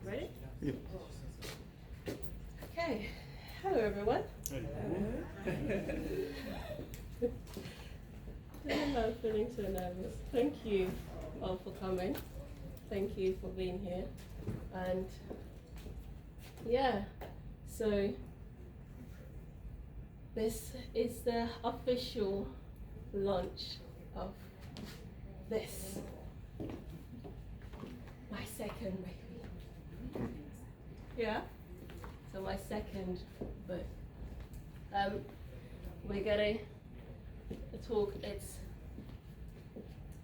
Ready? Yeah. Okay. Hello, everyone. I'm not feeling so nervous. Thank you all for coming. Thank you for being here. And yeah, so this is the official launch of this, my second baby. Yeah? So my second book. We're gonna talk, it's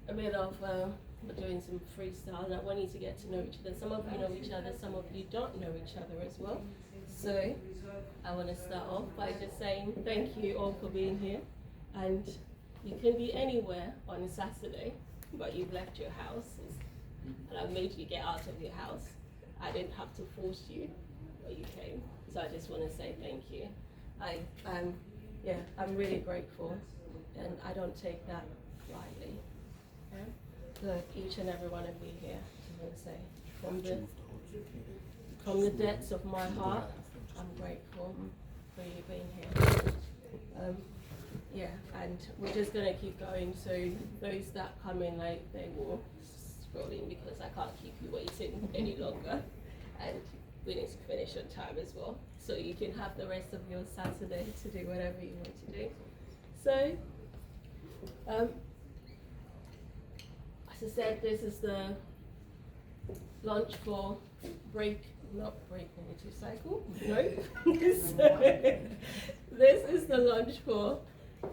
a bit of, we're doing some freestyle, and I want you to get to know each other. Some of you know each other, some of you don't know each other as well. So I want to start off by just saying thank you all for being here. And you can be anywhere on a Saturday, but you've left your house, and I've made you get out of your house. I didn't have to force you, but you came. So I just want to say thank you. I'm really grateful, and I don't take that lightly. Yeah? So each and every one of you here, I want to say, from the depths of my heart, I'm grateful for you being here. And we're just gonna keep going. So those that come in late, they will scroll in because I can't keep you waiting any longer. And we need to finish on time as well, so you can have the rest of your Saturday to do whatever you want to do. So, as I said, this is the launch for not break into cycle, no. So, this is the launch for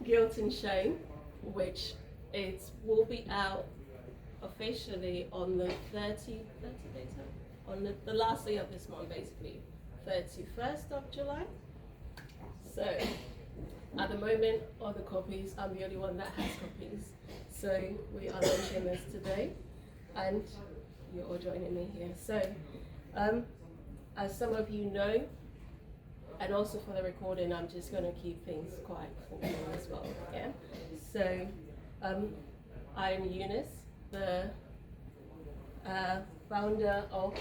Guilt and Shame, which it will be out officially on the 30 days out? On the last day of this month, basically, 31st of July. So, at the moment, all the copies, I'm the only one that has copies. So, we are launching this today, and you're all joining me here. So, as some of you know, and also for the recording, I'm just going to keep things quite formal as well. Yeah. So, I'm Eunice, the founder of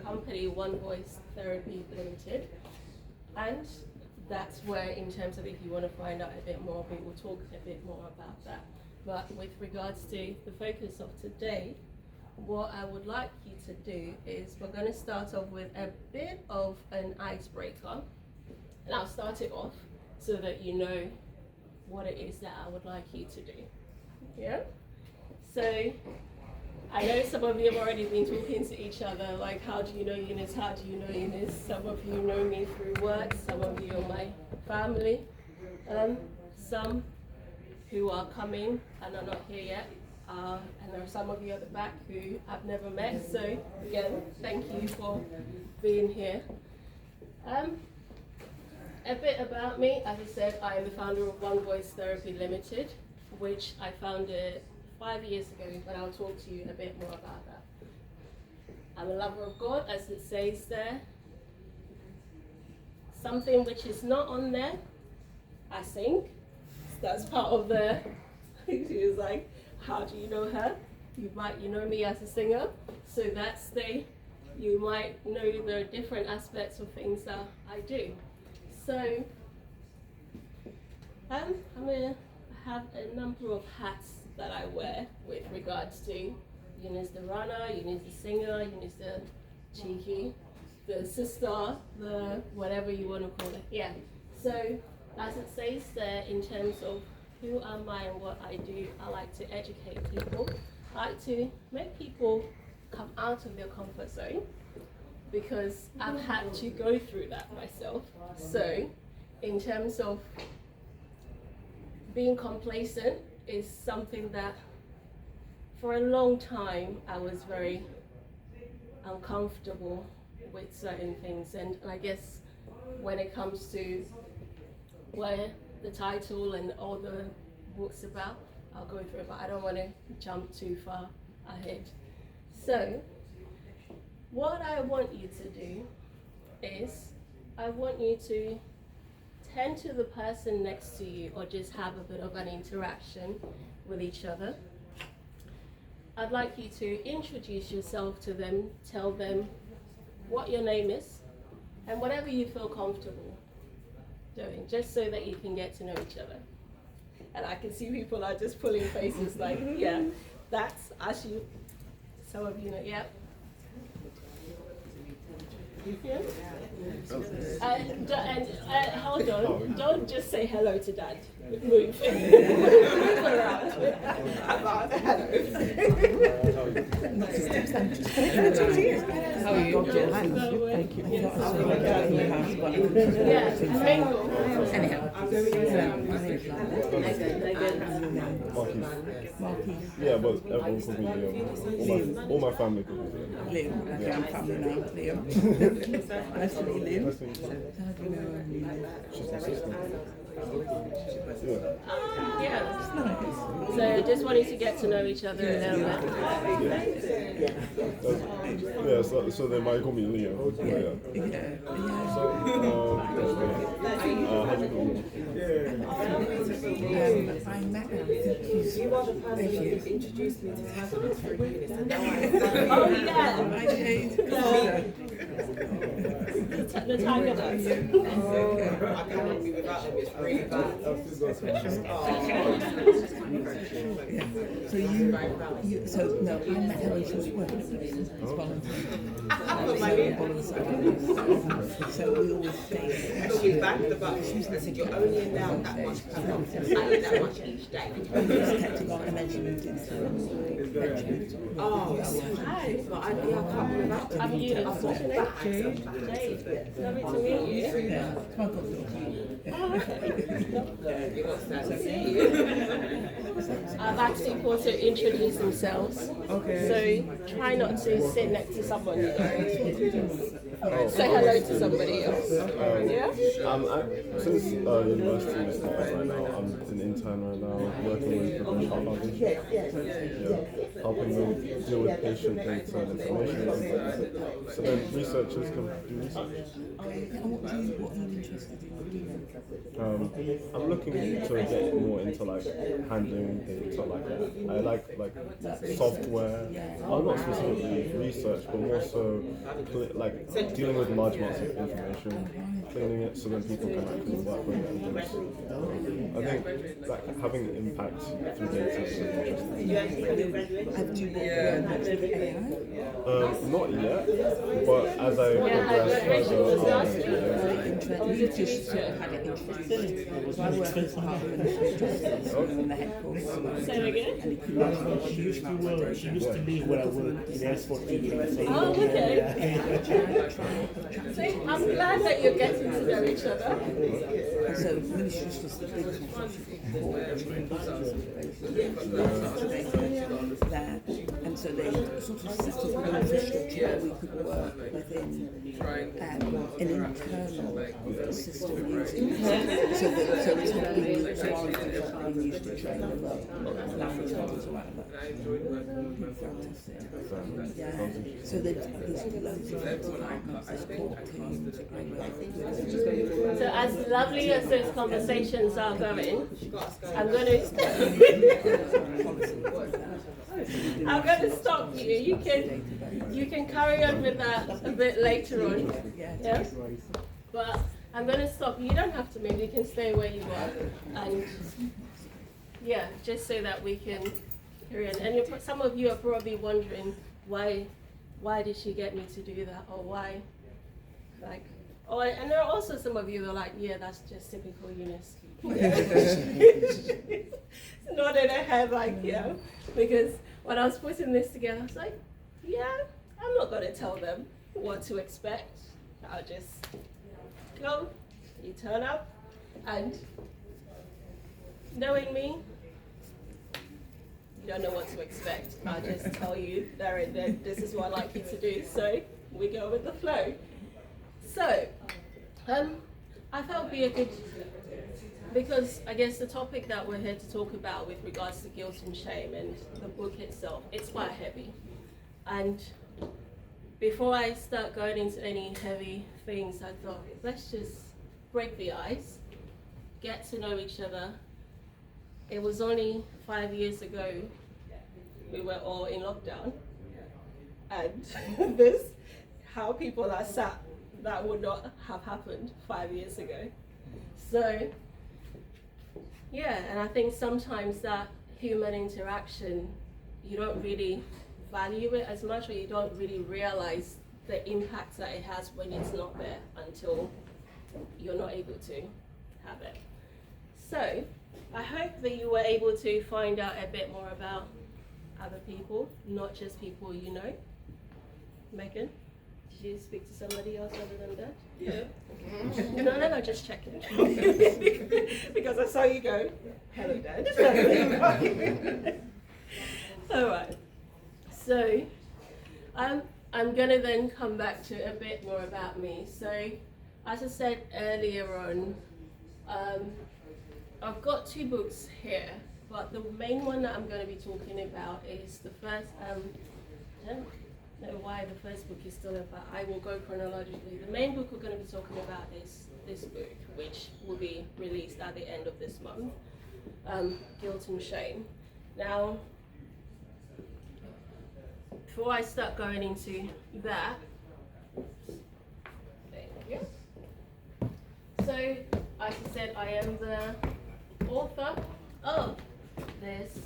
company One Voice Therapy Limited, and that's where, in terms of, if you want to find out a bit more, we will talk a bit more about that. But with regards to the focus of today, what I would like you to do is we're going to start off with a bit of an icebreaker, and I'll start it off so that you know what it is that I would like you to do. Yeah? So, I know some of you have already been talking to each other, like, how do you know Eunice, how do you know Eunice? Some of you know me through work, some of you are my family, some who are coming and are not here yet, and there are some of you at the back who I've never met, so again, thank you for being here. A bit about me, as I said, I am the founder of One Voice Therapy Limited, which I founded 5 years ago, but I'll talk to you a bit more about that. I'm a lover of God, as it says there. Something which is not on there, I sing. That's part of the, she was like, how do you know her? You know me as a singer. So that's you might know the different aspects of things that I do. So, I'm going to have a number of hats that I wear with regards to Eunice the runner, Eunice the singer, Eunice the cheeky, the sister, the whatever you want to call it. Yeah. So as it says there, in terms of who am I and what I do, I like to educate people. I like to make people come out of their comfort zone, because I've had to go through that myself. So in terms of being complacent is something that for a long time I was very uncomfortable with certain things, and I guess when it comes to where the title and all the books about, I'll go through it, but I don't want to jump too far ahead. So what I want you to do is I want you to tend to the person next to you, or just have a bit of an interaction with each other. I'd like you to introduce yourself to them, tell them what your name is, and whatever you feel comfortable doing, just so that you can get to know each other. And I can see people are just pulling faces like, yeah, that's actually, some of you know, yeah. Yeah. Hold on, don't just say hello to Dad. Move. Move around. How are you? Thank you. Yeah, mingle. Anyhow. Yeah, but everyone calls me Liam. All my family calls me Liam. Liam. Okay, I'm family now. Liam. Nice to meet you, Liam. Nice to meet you. How do you know She's my sister. Yeah. It's nice. So just wanting to get to know each other a little bit. Yeah, so they might call me Liam. Yeah. How do you call me? I met him. He's Introduced me to husbands for Eunice, and now Oh yeah. I hate The tiger dance. I cannot be without them. It's really bad. So no, I met her when she was working as volunteer. So we always stayed. So we backed the buck. I said, you're only allowed that much. I eat that much each day. We just kept it on, and then she moved into Oh, so nice. But I can't be without them. I'm Eunice. What's your name? Jade. Lovely to meet you. Yeah, it's my I've asked people to introduce themselves. Okay. So try not to sit next to someone you know. Say hello to somebody else. Yeah? Since university and stuff right now, I'm an intern right now, working with the British Heart Foundation. Yeah, helping them deal with patient data and information. So then researchers can do research. What are you interested in doing? I'm looking to get more into like handling data like that. I like software. Not specifically research, but more so like dealing with large amounts of information, cleaning it so then people can actually work with it and use. I think like having an impact through data is really interesting. Have you worked with AI? Not yet, but as I progress further, You just had it introduced. So I work as part of in the headquarters. Say it again. And it could be She used to be where I work in S14. Oh, okay. See, I'm glad that you're getting to know each other. So ministries was the big that, and so they sort of set up an infrastructure where we could work within an internal system using so it's not being used to our being used to train the laboratories or whatever. Fantastic. Yeah. So there's loads of departments, there's court teams. So as lovely as those conversations are going, I'm going to stop you. You can carry on with that a bit later on. Yeah? But I'm going to stop you. You don't have to move. You can stay where you are. And yeah, just so that we can carry on. And some of you are probably wondering why did she get me to do that, or why, like. Oh, and there are also some of you that are like, yeah, that's just typical Eunice. Nodding her head like, yeah. Because when I was putting this together, I was like, yeah, I'm not going to tell them what to expect. I'll just go, you turn up, and knowing me, you don't know what to expect. I'll just tell you there and then, this is what I'd like you to do. So we go with the flow. So, I thought it would be a good, because I guess the topic that we're here to talk about with regards to guilt and shame and the book itself, it's quite heavy. And before I start going into any heavy things, I thought, let's just break the ice, get to know each other. It was only 5 years ago we were all in lockdown, and this how people are sat that would not have happened 5 years ago. So yeah, and I think sometimes that human interaction, you don't really value it as much, or you don't really realize the impact that it has when it's not there until you're not able to have it. So I hope that you were able to find out a bit more about other people, not just people you know. Megan, did you speak to somebody else other than that? Yeah. No, just checking. Because I saw you go, hello Dad. All right. So I'm gonna then come back to a bit more about me. So as I said earlier on, I've got 2 books here, but the main one that I'm going to be talking about is the first, I don't know why the first book is still up, but I will go chronologically. The main book we're going to be talking about is this book, which will be released at the end of this month, Guilt and Shame. Now, before I start going into that, thank you. So, as I said, I am the author of this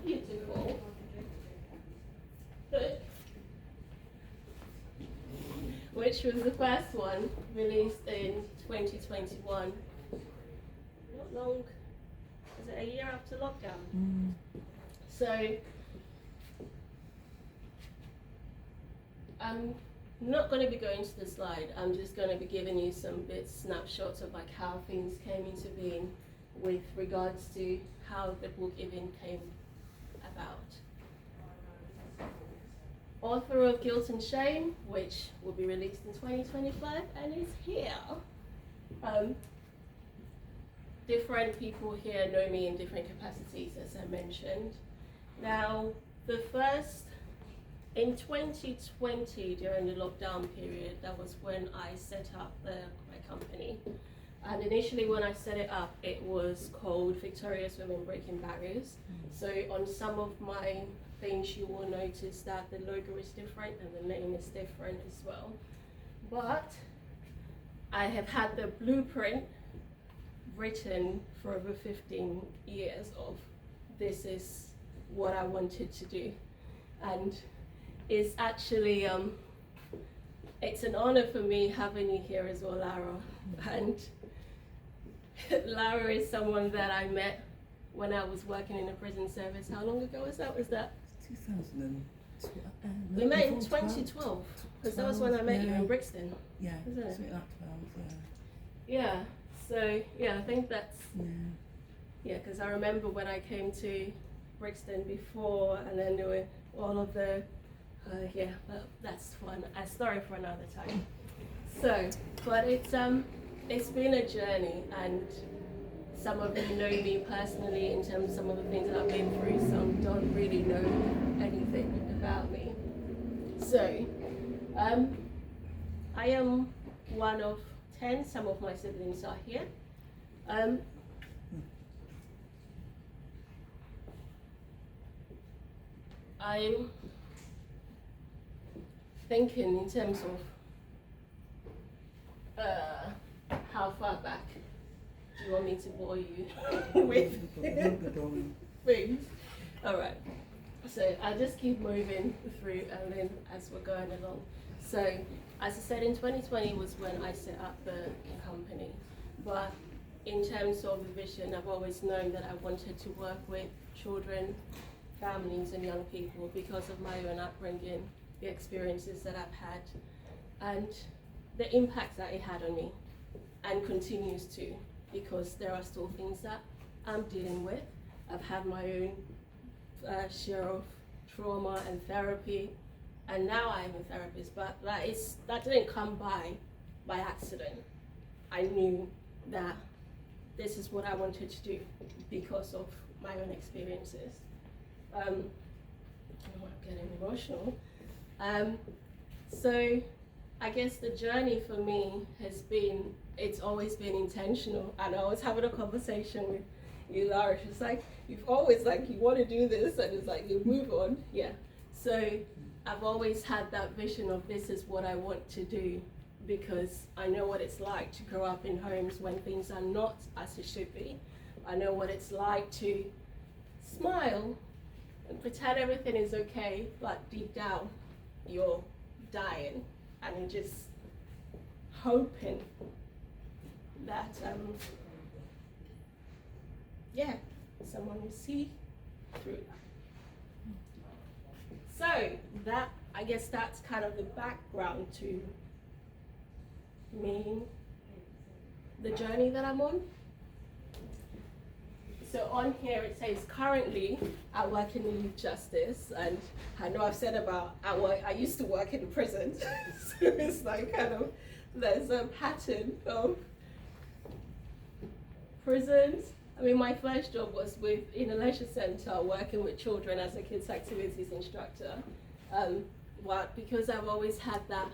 beautiful book, which was the first one released in 2021. Not long, is it a year after lockdown? So, I'm not going to be going to the slide. I'm just going to be giving you some snapshots of like how things came into being with regards to how the book even came about. Author of Guilt and Shame, which will be released in 2025 and is here. Different people here know me in different capacities, as I mentioned. Now, in 2020, during the lockdown period, that was when I set up my company. And initially when I set it up, it was called Victorious Women Breaking Barriers. So on some of my things, you will notice that the logo is different and the name is different as well. But I have had the blueprint written for over 15 years of this is what I wanted to do. And it's actually, it's an honor for me having you here as well, Lara. And Lara is someone that I met when I was working in a prison service. How long ago was that? 2012. We met in 2012, because that was when I met you in Brixton. Yeah, Isn't it? something like 12, Yeah, so yeah, I think that's, because I remember when I came to Brixton before, and then there were all of the, but that's fun, a story for another time. So, but it's been a journey, and some of you know me personally in terms of some of the things that I've been through, some don't really know anything about me. So, I am one of 10, some of my siblings are here. I'm thinking in terms of how far back do you want me to bore you with things? Alright, so I'll just keep moving through and then as we're going along. So, as I said, in 2020 was when I set up the company, but in terms of the vision, I've always known that I wanted to work with children, families and young people because of my own upbringing, the experiences that I've had, and the impact that it had on me, and continues to, because there are still things that I'm dealing with. I've had my own share of trauma and therapy, and now I'm a therapist, but that didn't come by accident. I knew that this is what I wanted to do because of my own experiences. I'm getting emotional. So I guess the journey for me has been, it's always been intentional. And I was having a conversation with you, Lara. She's like, you've always like, you want to do this, and it's like, you move on. Yeah. So I've always had that vision of this is what I want to do, because I know what it's like to grow up in homes when things are not as it should be. I know what it's like to smile and pretend everything is okay, but deep down you're dying and you're just hoping that someone will see through. So that, I guess that's kind of the background to me, the journey that I'm on. So on here it says currently I work in the youth justice, and I know I've said about I used to work in the prison. So it's like kind of, there's a pattern of prisons. I mean, my first job was in a leisure centre working with children as a kids activities instructor. But because I've always had that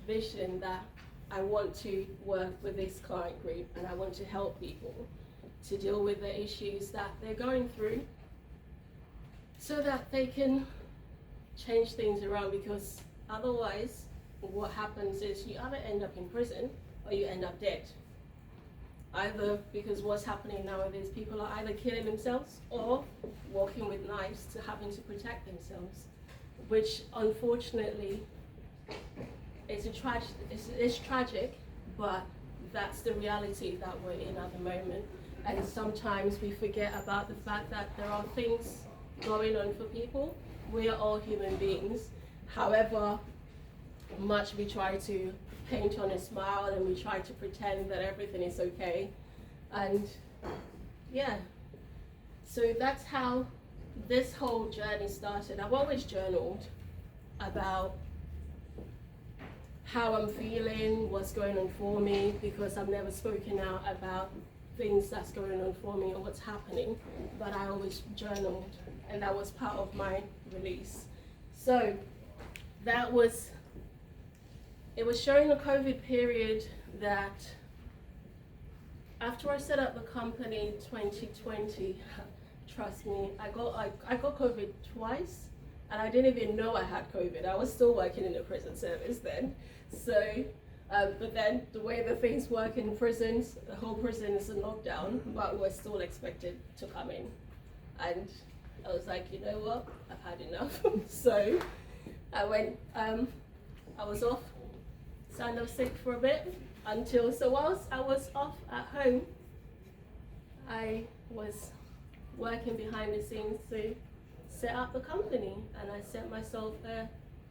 vision that I want to work with this client group and I want to help people to deal with the issues that they're going through so that they can change things around, because otherwise what happens is you either end up in prison or you end up dead. Either because what's happening nowadays, people are either killing themselves or walking with knives to having to protect themselves, which unfortunately it's tragic, but that's the reality that we're in at the moment. And sometimes we forget about the fact that there are things going on for people. We are all human beings. However much we try to paint on a smile and we try to pretend that everything is okay. And yeah, so that's how this whole journey started. I've always journaled about how I'm feeling, what's going on for me, because I've never spoken out about things that's going on for me or what's happening, but I always journaled, and that was part of my release. So it was showing the COVID period that after I set up the company 2020, trust me, I got COVID twice, and I didn't even know I had COVID. I was still working in the prison service then. So, but then the way the things work in prisons, the whole prison is in lockdown, but we're still expected to come in. And I was like, you know what, I've had enough. So I went, I was off, signed up sick for a bit so whilst I was off at home, I was working behind the scenes to set up the company, and I set myself a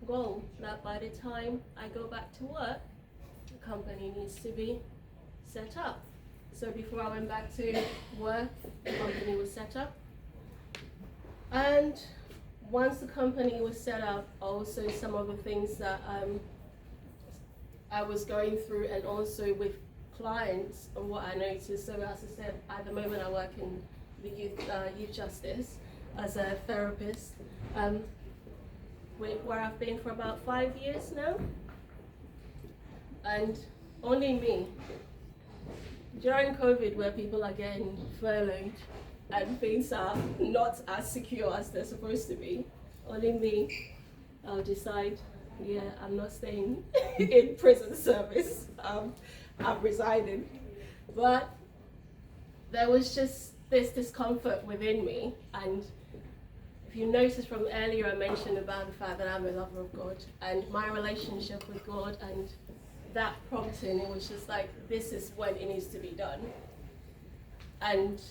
goal that by the time I go back to work, the company needs to be set up. So before I went back to work, the company was set up. And once the company was set up, also some of the things that I was going through, and also with clients and what I noticed. So as I said, at the moment I work in the youth justice as a therapist, where I've been for about 5 years now. And only me, during COVID, where people are getting furloughed and things are not as secure as they're supposed to be, only me, I'll decide, yeah, I'm not staying in prison service. I'm resigning. But there was just this discomfort within me. And if you notice from earlier, I mentioned about the fact that I'm a lover of God and my relationship with God, and that prompting, it was just like, this is when it needs to be done. And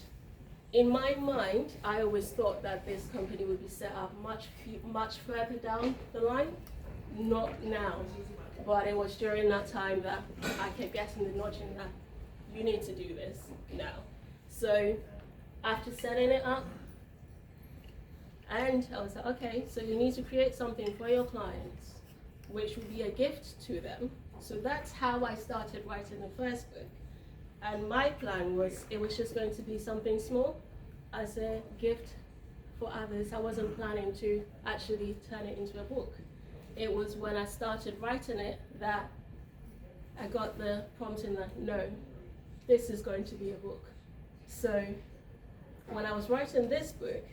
in my mind, I always thought that this company would be set up much further down the line. Not now, but it was during that time that I kept getting the nudging that you need to do this now. So after setting it up, and I was like, okay, so you need to create something for your clients, which will be a gift to them. So that's how I started writing the first book. And my plan was, it was just going to be something small as a gift for others. I wasn't planning to actually turn it into a book. It was when I started writing it that I got the prompting that, no, this is going to be a book. So when I was writing this book,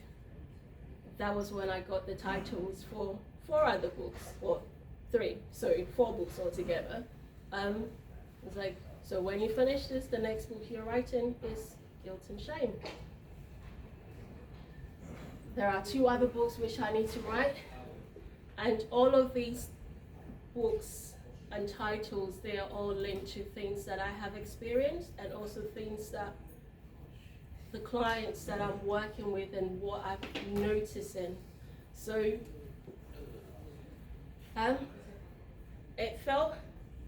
that was when I got the titles for 4 other books, or 4 books altogether. It's like, so when you finish this, the next book you're writing is Guilt and Shame. There are 2 other books which I need to write, and all of these books and titles, they are all linked to things that I have experienced, and also things that the clients that I'm working with and what I'm noticing. So it felt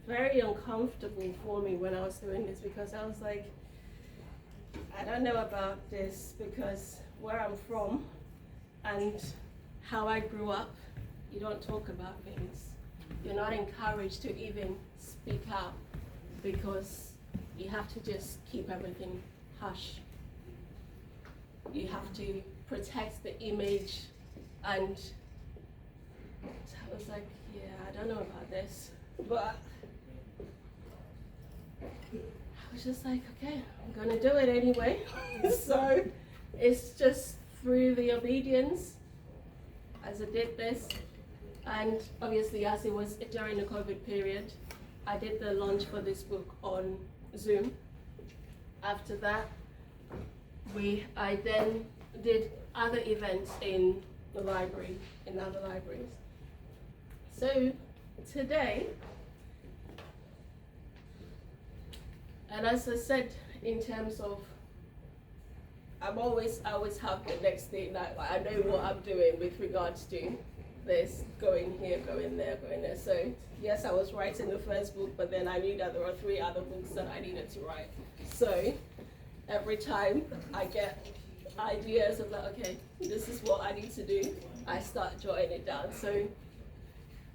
very uncomfortable for me when I was doing this, because I was like, I don't know about this, because where I'm from and how I grew up, you don't talk about things. You're not encouraged to even speak out, because you have to just keep everything hush. You have to protect the image, and so I was like, yeah, I don't know about this, but I was just like, okay, I'm gonna do it anyway. So it's just through the obedience as I did this, and obviously as it was during the COVID period, I did the launch for this book on Zoom. After that, I then did other events in the library, in other libraries. So today, and as I said, in terms of, I always have the next thing, like I know what I'm doing with regards to this, going here, going there, going there. So yes, I was writing the first book, but then I knew that there were 3 other books that I needed to write. So every time I get ideas of like, okay, this is what I need to do, I start jotting it down. So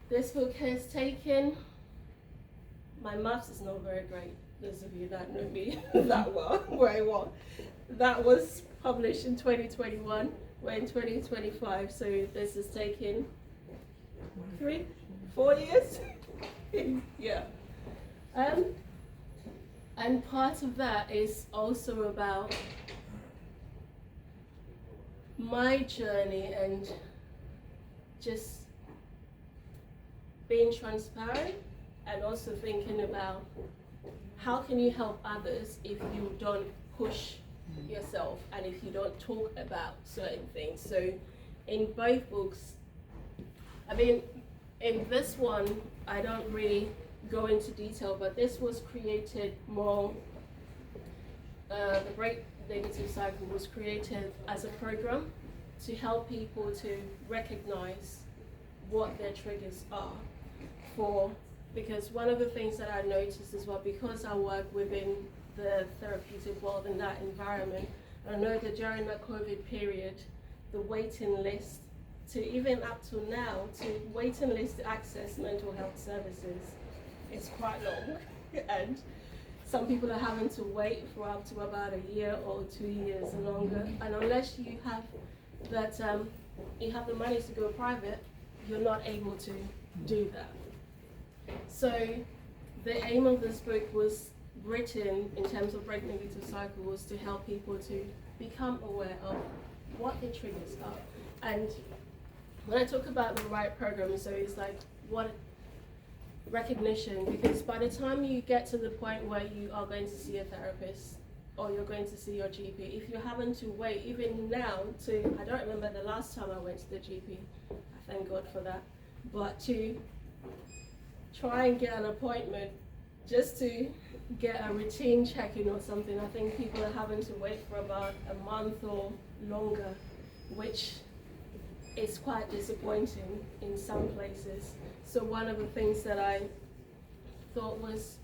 this book has taken, my maths is not very great, those of you that know me that well, very well. That was published in 2021, we're in 2025, so this has taken 4 years? Yeah. And part of that is also about my journey and just being transparent, and also thinking about how can you help others if you don't push yourself and if you don't talk about certain things. So in both books, I mean, in this one, I don't really go into detail, but this was created more, the Break Negative Cycle was created as a program to help people to recognize what their triggers are for, because one of the things that I noticed as well, because I work within the therapeutic world in that environment, I know that during the COVID period, the waiting list to, even up to now, to waiting list to access mental health services is quite long. And some people are having to wait for up to about a year or 2 years and longer. And unless you have that, you have the money to go private, you're not able to do that. So the aim of this book was written in terms of Break Negative Cycle was to help people to become aware of what their triggers are. And when I talk about the right program, so it's like what recognition, because by the time you get to the point where you are going to see a therapist or you're going to see your GP, if you're having to wait, even now to, I don't remember the last time I went to the GP, I thank God for that, but to try and get an appointment just to get a routine check-in or something, I think people are having to wait for about a month or longer, which is quite disappointing in some places. So one of the things that I thought was,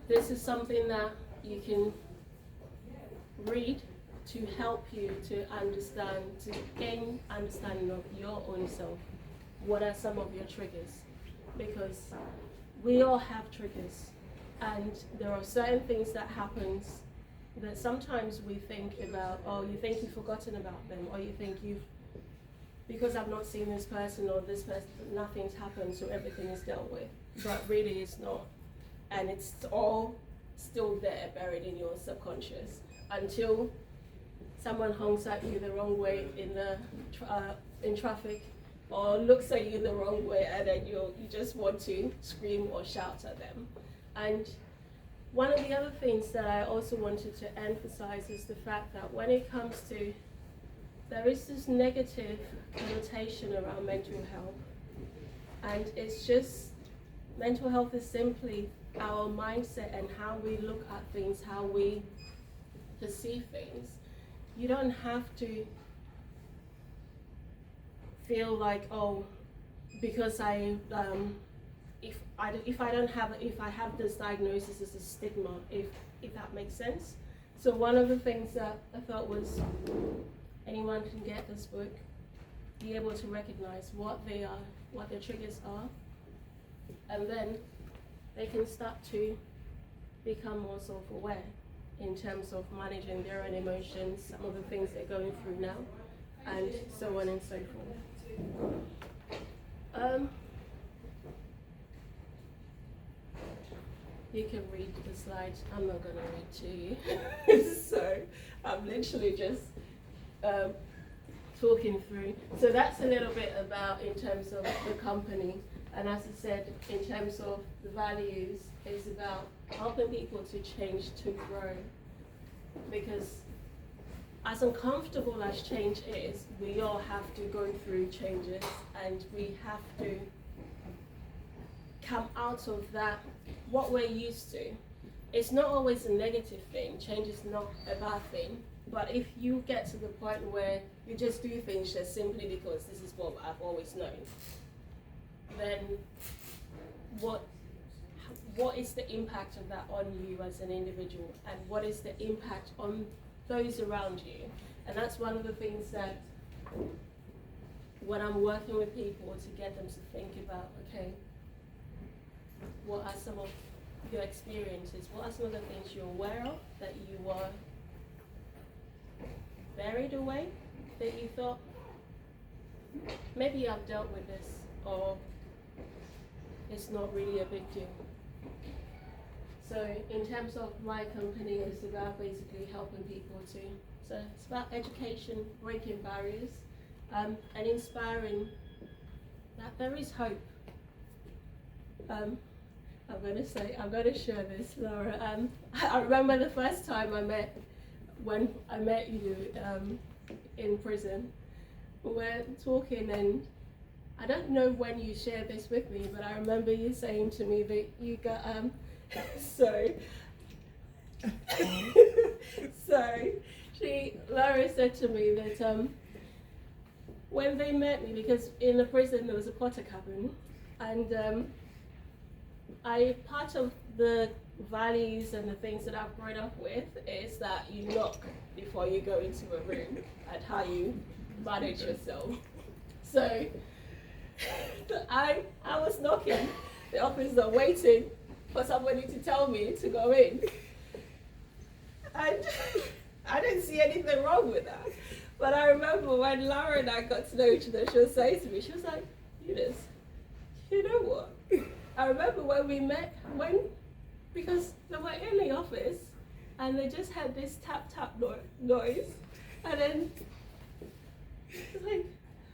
this is something that you can read to help you to understand, to gain understanding of your own self. What are some of your triggers? Because we all have triggers, and there are certain things that happens that sometimes we think about, oh, you think you've forgotten about them, or you think because I've not seen this person or this person, nothing's happened, so everything is dealt with. But really it's not. And it's all still there, buried in your subconscious, until someone honks at you the wrong way in traffic, or looks at you the wrong way, and then you just want to scream or shout at them. And one of the other things that I also wanted to emphasize is the fact that when it comes to, there is this negative connotation around mental health, and it's just, mental health is simply our mindset and how we look at things, how we perceive things. You don't have to feel like, oh, because if I have this diagnosis, it's a stigma, if that makes sense. So one of the things that I thought was, anyone can get this book, be able to recognize what they are, what their triggers are, and then they can start to become more self-aware in terms of managing their own emotions, some of the things they're going through now, and so on and so forth. You can read the slides. I'm not going to read to you. So I'm literally just talking through. So that's a little bit about in terms of the company. And as I said, in terms of the values, it's about helping people to change, to grow. Because as uncomfortable as change is, we all have to go through changes, and we have to come out of that, what we're used to. It's not always a negative thing. Change is not a bad thing. But if you get to the point where you just do things just simply because this is what I've always known, then what is the impact of that on you as an individual, and what is the impact on those around you? And that's one of the things that when I'm working with people, to get them to think about, okay, what are some of your experiences, what are some of the things you're aware of that you were buried away, that you thought, maybe I've dealt with this, or it's not really a big deal. So in terms of my company, it's about basically helping people to, so it's about education, breaking barriers, and inspiring that there is hope. I'm going to share this, Laura. I remember the first time when I met you in prison. We're talking, and I don't know when you shared this with me, but I remember you saying to me that you got Laura said to me that when they met me, because in the prison there was a potter cabin, and part of the values and the things that I've grown up with is that you knock before you go into a room, and how you manage yourself. So I was knocking the officer, waiting for somebody to tell me to go in, and I didn't see anything wrong with that. But I remember when Laura and I got to know each other, she was saying to me, she was like, Eunice, you know what? I remember when we met, because they were in the office, and they just had this tap noise, and then I was like,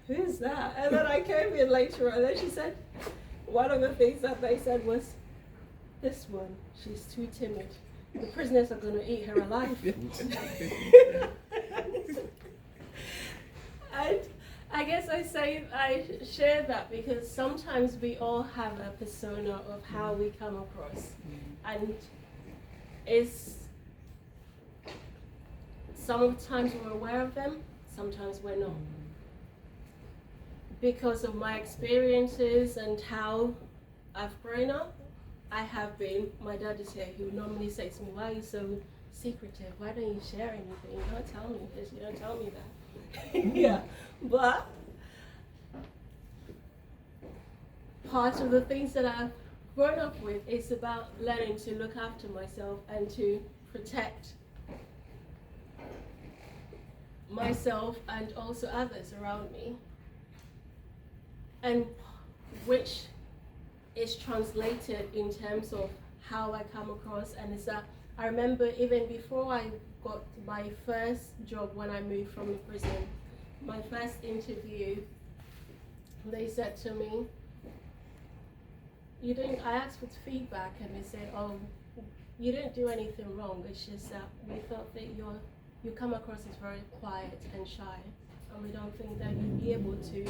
who's that? And then I came in later on, and then she said, one of the things that they said was, this one, she's too timid. The prisoners are going to eat her alive. And I guess I share that because sometimes we all have a persona of how we come across, and sometimes we're aware of them, sometimes we're not. Because of my experiences and how I've grown up, my dad is here, who normally says to me, why are you so secretive? Why don't you share anything? You don't tell me this, you don't tell me that. Yeah, but part of the things that I've grown up with is about learning to look after myself and to protect myself and also others around me, and which is translated in terms of how I come across. And it's that I remember even before I got my first job when I moved from the prison, my first interview, they said to me, I asked for feedback and they said, oh, you didn't do anything wrong, it's just that we felt that you come across as very quiet and shy, and we don't think that you'd be able to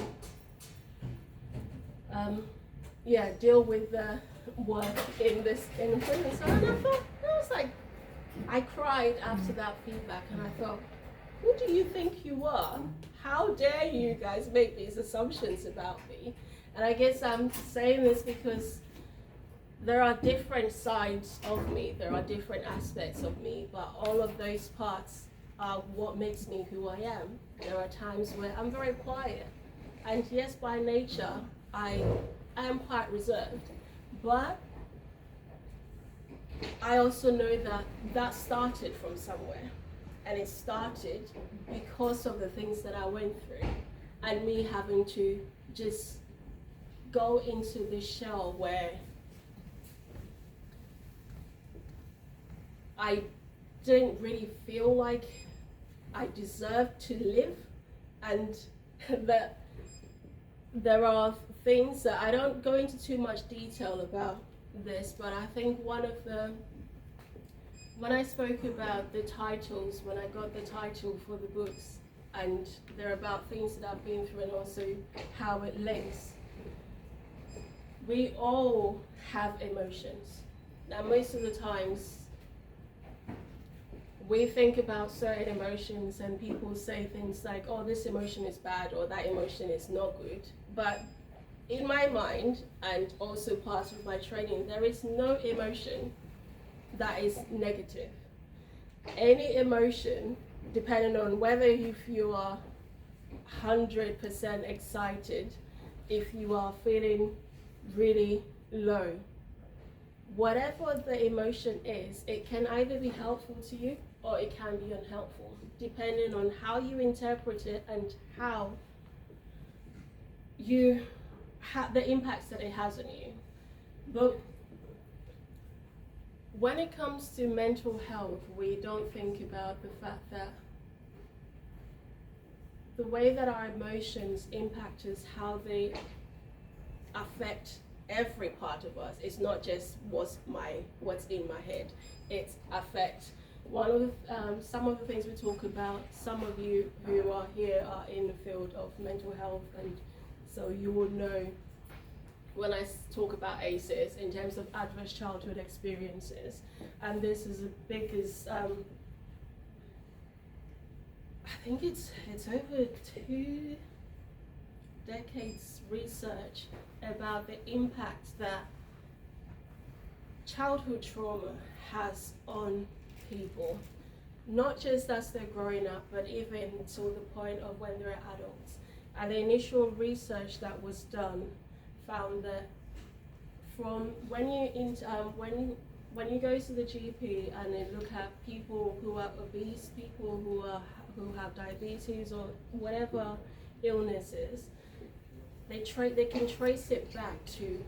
deal with the work in prison. So and I was like, I cried after that feedback, and I thought, who do you think you are? How dare you guys make these assumptions about me? And I guess I'm saying this because there are different sides of me, there are different aspects of me, but all of those parts are what makes me who I am. There are times where I'm very quiet, and yes, by nature, I am quite reserved, but I also know that started from somewhere, and it started because of the things that I went through, and me having to just go into this shell where I didn't really feel like I deserved to live, and that there are things that I don't go into too much detail about this, but I think when I spoke about the titles, when I got the title for the books, and they're about things that I've been through and also how it links, we all have emotions. Now, most of the times, we think about certain emotions and people say things like, oh, this emotion is bad or that emotion is not good. But in my mind, and also part of my training, there is no emotion that is negative. Any emotion, depending on whether if you are 100% excited, if you are feeling really low, whatever the emotion is, it can either be helpful to you or it can be unhelpful, depending on how you interpret it and how you the impacts that it has on you. But when it comes to mental health, we don't think about the fact that the way that our emotions impact us, how they affect every part of us. It's not just what's in my head. It affects some of the things we talk about. Some of you who are here are in the field of mental health, and so you will know when I talk about ACEs in terms of adverse childhood experiences. And this is as big as I think it's over 2 decades research about the impact that childhood trauma has on people, not just as they're growing up, but even to the point of when they're adults. And the initial research that was done found that from when you go to the GP and they look at people who are obese, people who have diabetes or whatever illnesses, they can trace it back to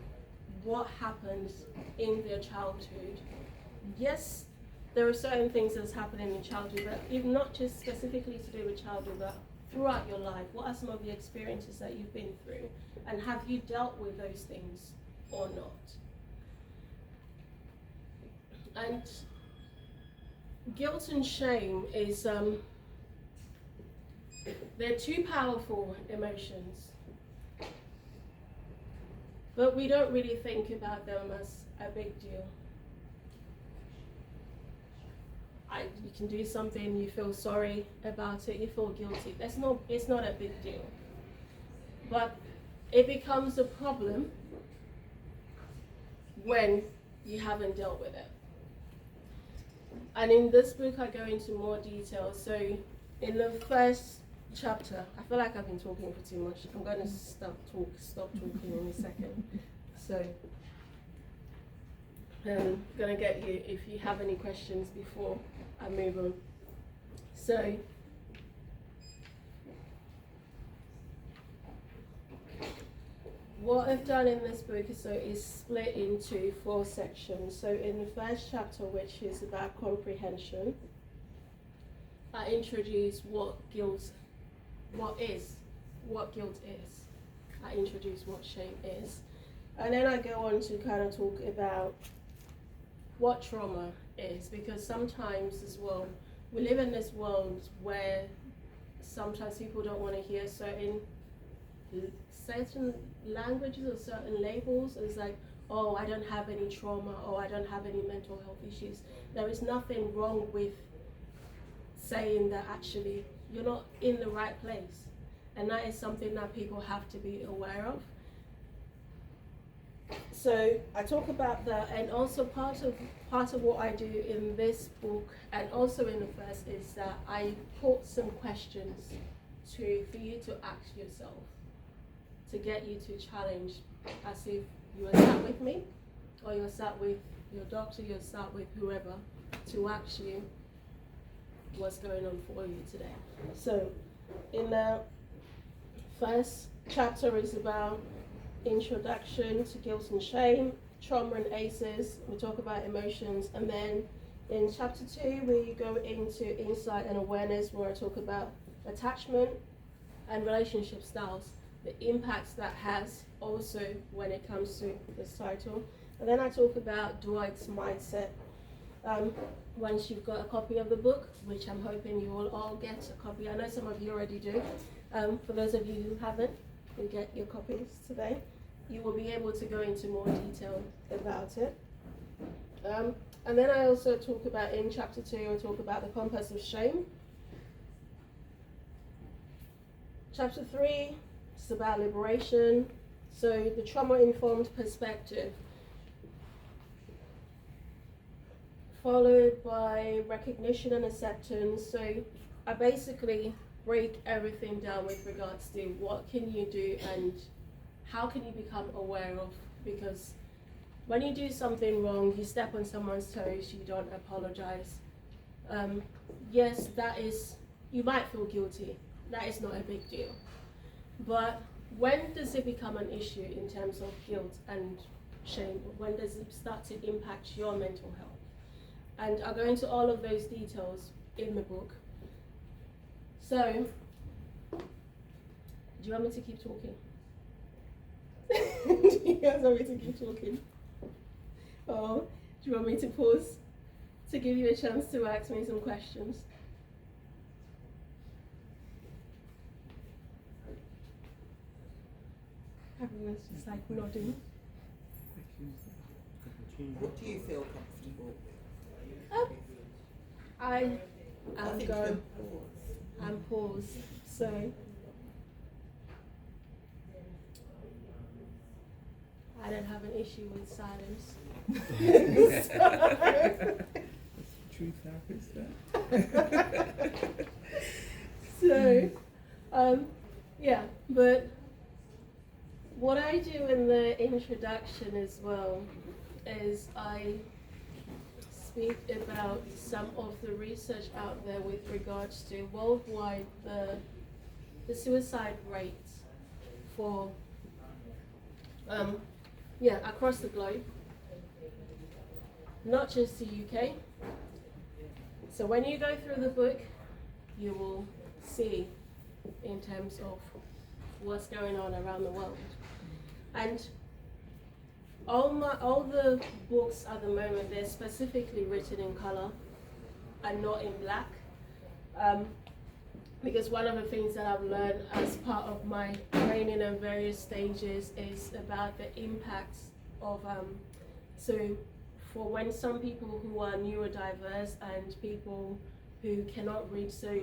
what happens in their childhood. Yes, there are certain things that's happening in childhood, but even not just specifically to do with childhood, but throughout your life. What are some of the experiences that you've been through, and have you dealt with those things or not? And guilt and shame is they're two powerful emotions, but we don't really think about them as a big deal. You can do something, you feel sorry about it, you feel guilty. It's not a big deal. But it becomes a problem when you haven't dealt with it. And in this book, I go into more detail. So in the first chapter, I feel like I've been talking for too much. I'm going to stop talking in a second. So I'm going to get you if you have any questions before I move on. So what I've done in this book is split into 4 sections. So in the first chapter, which is about comprehension, I introduce what guilt is. I introduce what shame is. And then I go on to kind of talk about what trauma is, because sometimes as well, we live in this world where sometimes people don't want to hear certain languages or certain labels. It's like, oh, I don't have any trauma, or I don't have any mental health issues. There is nothing wrong with saying that actually you're not in the right place. And that is something that people have to be aware of. So I talk about that, and also part of what I do in this book and also in the first is that I put some questions for you to ask yourself, to get you to challenge, as if you are sat with me, or you're sat with your doctor, you're sat with whoever, to ask you what's going on for you today. So in the first chapter is about introduction to guilt and shame, trauma and ACEs. We talk about emotions, and then in chapter 2 we go into insight and awareness, where I talk about attachment and relationship styles, the impacts that has also when it comes to this title. And then I talk about Dwight's mindset. Once you've got a copy of the book, which I'm hoping you will all get a copy. I know some of you already do. For those of you who haven't, you get your copies today. You will be able to go into more detail about it. And then I also talk about, in chapter 2, I talk about the compass of shame. Chapter 3 is about liberation. So the trauma-informed perspective, followed by recognition and acceptance. So I basically break everything down with regards to what can you do and how can you become aware of, because when you do something wrong, you step on someone's toes, you don't apologize. Yes, that is, you might feel guilty. That is not a big deal. But when does it become an issue in terms of guilt and shame? When does it start to impact your mental health? And I'll go into all of those details in the book. So, do you want me to keep talking? Do you guys want me to keep talking? Or do you want me to pause to give you a chance to ask me some questions? Everyone's just like nodding. What do you feel comfortable with? I am think go you and pause. So I don't have an issue with silence. True therapist, So, yeah, but what I do in the introduction as well is I speak about some of the research out there with regards to worldwide the suicide rate for across the globe, not just the UK. So when you go through the book, you will see in terms of what's going on around the world. And all the books at the moment, they're specifically written in color and not in black. Because one of the things that I've learned as part of my training in various stages is about the impacts of, so for when some people who are neurodiverse and people who cannot read, so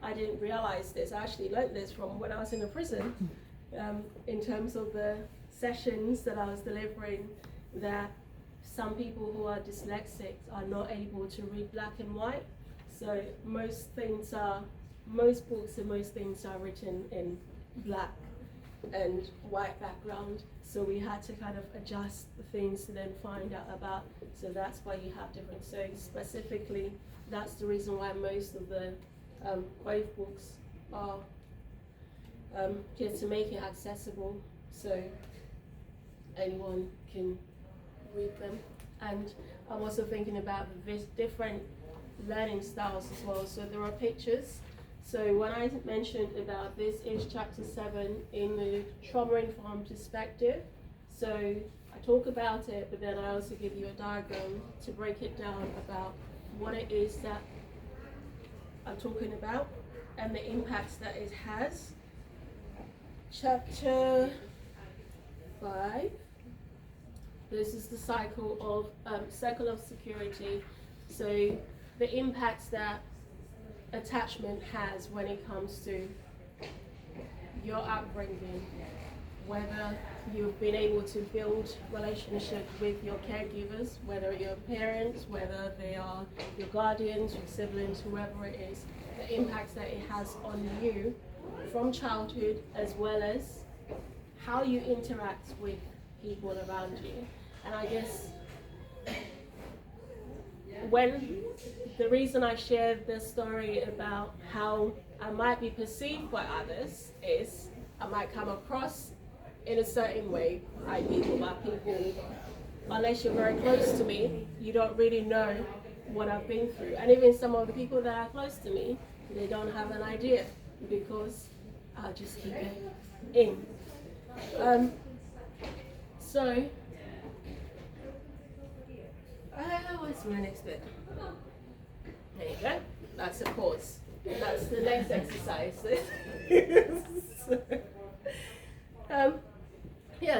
I didn't realize this, I actually learned this from when I was in a prison, in terms of the sessions that I was delivering, that some people who are dyslexic are not able to read black and white. So most books and most things are written in black and white background. So we had to kind of adjust the things to then find out about. So that's why you have different. So specifically, that's the reason why most of the both books are just to make it accessible, so anyone can read them. And I'm also thinking about the different learning styles as well. So there are pictures. So when I mentioned about this is chapter 7 in the trauma-informed perspective. So I talk about it, but then I also give you a diagram to break it down about what it is that I'm talking about and the impacts that it has. Chapter 5. This is the cycle of security. So the impacts that attachment has when it comes to your upbringing, whether you've been able to build relationships with your caregivers, whether your parents, whether they are your guardians, your siblings, whoever it is, the impacts that it has on you from childhood, as well as how you interact with people around you. And I guess when the reason I shared this story about how I might be perceived by others is I might come across in a certain way by people, unless you're very close to me, you don't really know what I've been through. And even some of the people that are close to me, they don't have an idea because I'll just keep it in. What's my next bit? There you go. That's a pause. That's the next exercise.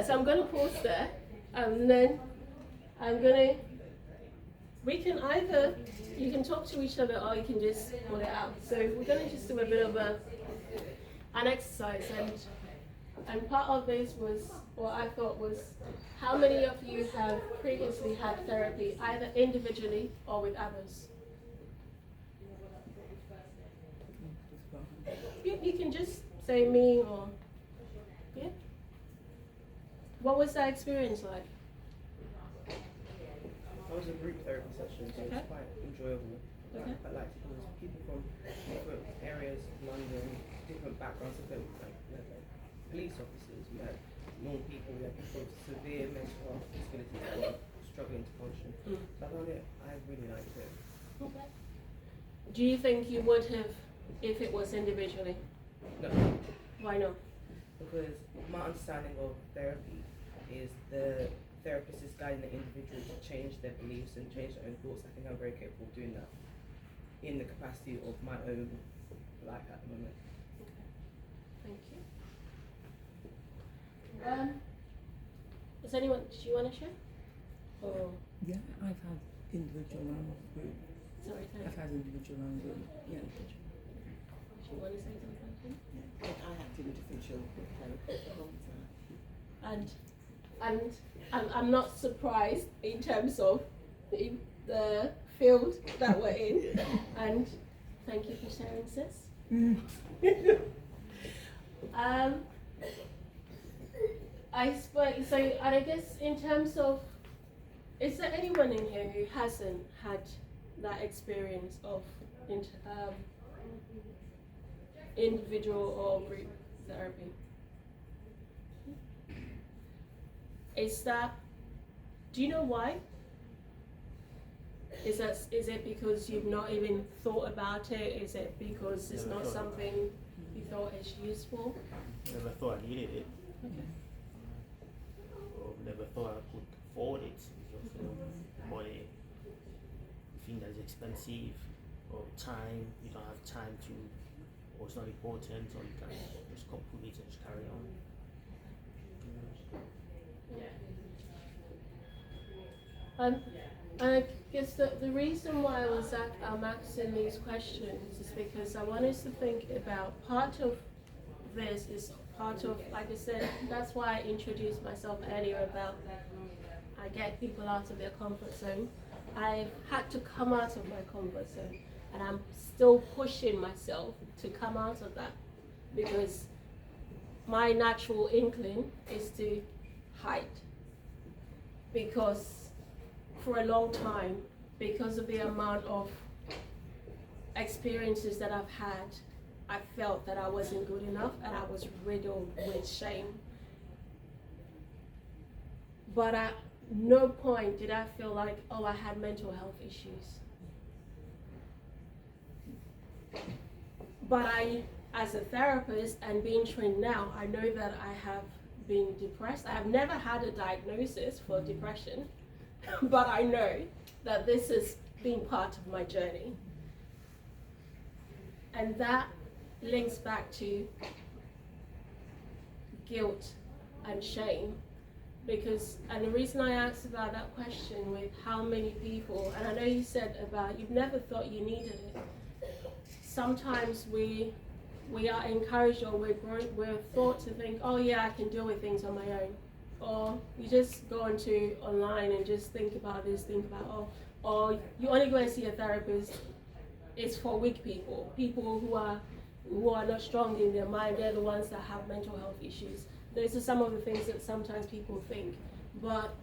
So I'm going to pause there, and then we can either, you can talk to each other or you can just pull it out. So we're going to just do a bit of an exercise, and part of this was, what I thought was, how many of you have previously had therapy either individually or with others? You can just say me or, yeah? What was that experience like? I was in group therapy session, so it was quite enjoyable. Okay. I liked it because people from different areas of London, different backgrounds, of them, like police officers, we had normal people, we had people with severe mental health disabilities that were struggling to function. So I found it, I really liked it. Okay. Do you think you would have if it was individually? No. Why not? Because my understanding of therapy is the therapist is guiding the individual to change their beliefs and change their own thoughts. I think I'm very capable of doing that in the capacity of my own life at the moment. Okay. Thank you. Does anyone, did you want to share? Or, Yeah, I've had individual and group. sorry, I've had individual and group. Yeah. do you want to say something? I had individual therapy for a long time. And I'm not surprised in terms of the field that we're in. And thank you for sharing, sis. I guess in terms of, is there anyone in here who hasn't had that experience of individual or group therapy? Do you know why? Is it because you've not even thought about it? Is it because it's not something you thought is useful? Never thought I needed it. Okay. Or never thought I could afford it. Because, money, you think that's expensive, or time, you don't have time to, or it's not important, or you can just complete it and just carry on. And I guess the reason why I'm asking these questions is because I want us to think about part of this is part of, like I said, that's why I introduced myself earlier about I get people out of their comfort zone. I've had to come out of my comfort zone, and I'm still pushing myself to come out of that because my natural inkling is to hide. Because for a long time, because of the amount of experiences that I've had, I felt that I wasn't good enough and I was riddled with shame. But at no point did I feel like, oh, I had mental health issues. But I, as a therapist and being trained now, I know that I have been depressed. I have never had a diagnosis for depression, but I know that this has been part of my journey. And that links back to guilt and shame. Because, and the reason I asked about that question with how many people, and I know you said about you've never thought you needed it. Sometimes we are encouraged, or we're thought to think, oh yeah, I can deal with things on my own. Or you just go onto online and just think about this, think about, or you only go and see a therapist. It's for weak people, people who are not strong in their mind. They're the ones that have mental health issues. Those are some of the things that sometimes people think. But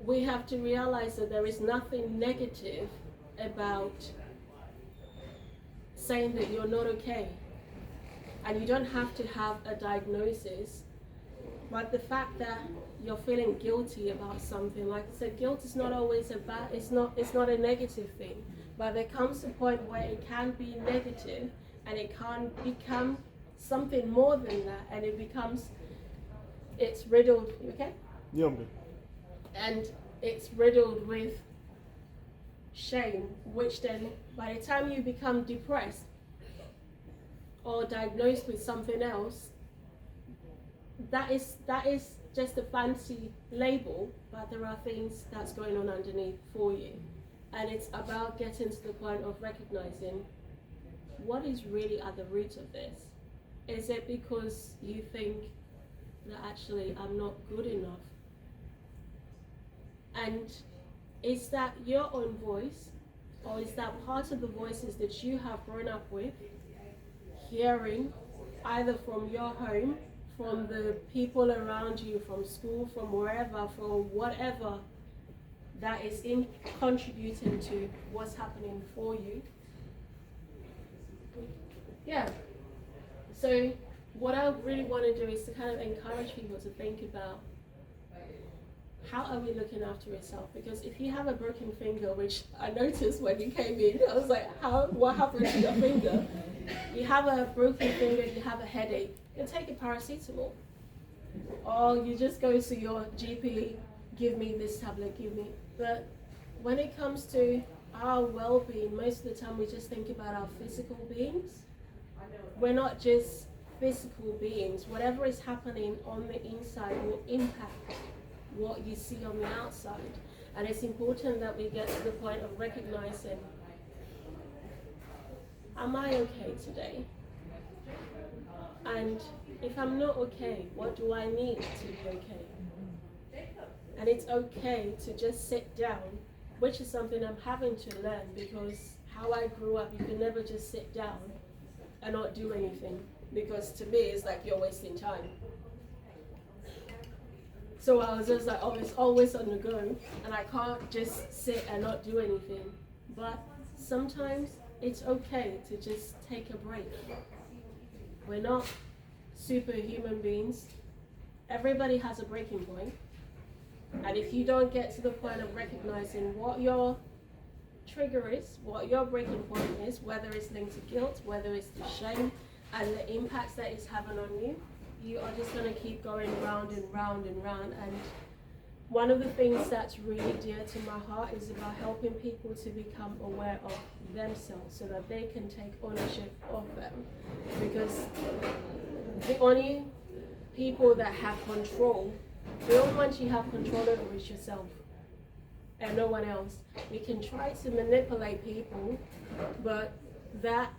we have to realize that there is nothing negative about saying that you're not okay. And you don't have to have a diagnosis. But the fact that you're feeling guilty about something, like I said, guilt is not always it's not a negative thing. But there comes a point where it can be negative and it can become something more than that, and it's riddled. You okay? Yeah, I'm good. And it's riddled with shame, which then by the time you become depressed or diagnosed with something else, that is just a fancy label, but there are things that's going on underneath for you. And it's about getting to the point of recognizing what is really at the root of this. Is it because you think that actually I'm not good enough? And is that your own voice, or is that part of the voices that you have grown up with, hearing either from your home, from the people around you, from school, from wherever, from whatever, that is contributing to what's happening for you? Yeah. So what I really want to do is to kind of encourage people to think about, how are we looking after yourself? Because if you have a broken finger, which I noticed when you came in, I was like, what happened to your finger? You have a broken finger, you have a headache, you take a paracetamol. Or you just go to your GP, give me this tablet, give me. But when it comes to our well-being, most of the time we just think about our physical beings. We're not just physical beings. Whatever is happening on the inside will impact what you see on the outside. And it's important that we get to the point of recognizing, am I okay today? And if I'm not okay, what do I need to be okay? And it's okay to just sit down, which is something I'm having to learn, because how I grew up, you can never just sit down and not do anything, because to me it's like you're wasting time. So I was just like, oh, it's always on the go, and I can't just sit and not do anything. But sometimes it's okay to just take a break. We're not superhuman beings. Everybody has a breaking point. And if you don't get to the point of recognizing what your trigger is, what your breaking point is, whether it's linked to guilt, whether it's to shame, and the impacts that it's having on you, you are just going to keep going round and round and round. And one of the things that's really dear to my heart is about helping people to become aware of themselves so that they can take ownership of them. Because the only people that have control, the only ones you have control over is yourself and no one else. We can try to manipulate people, but that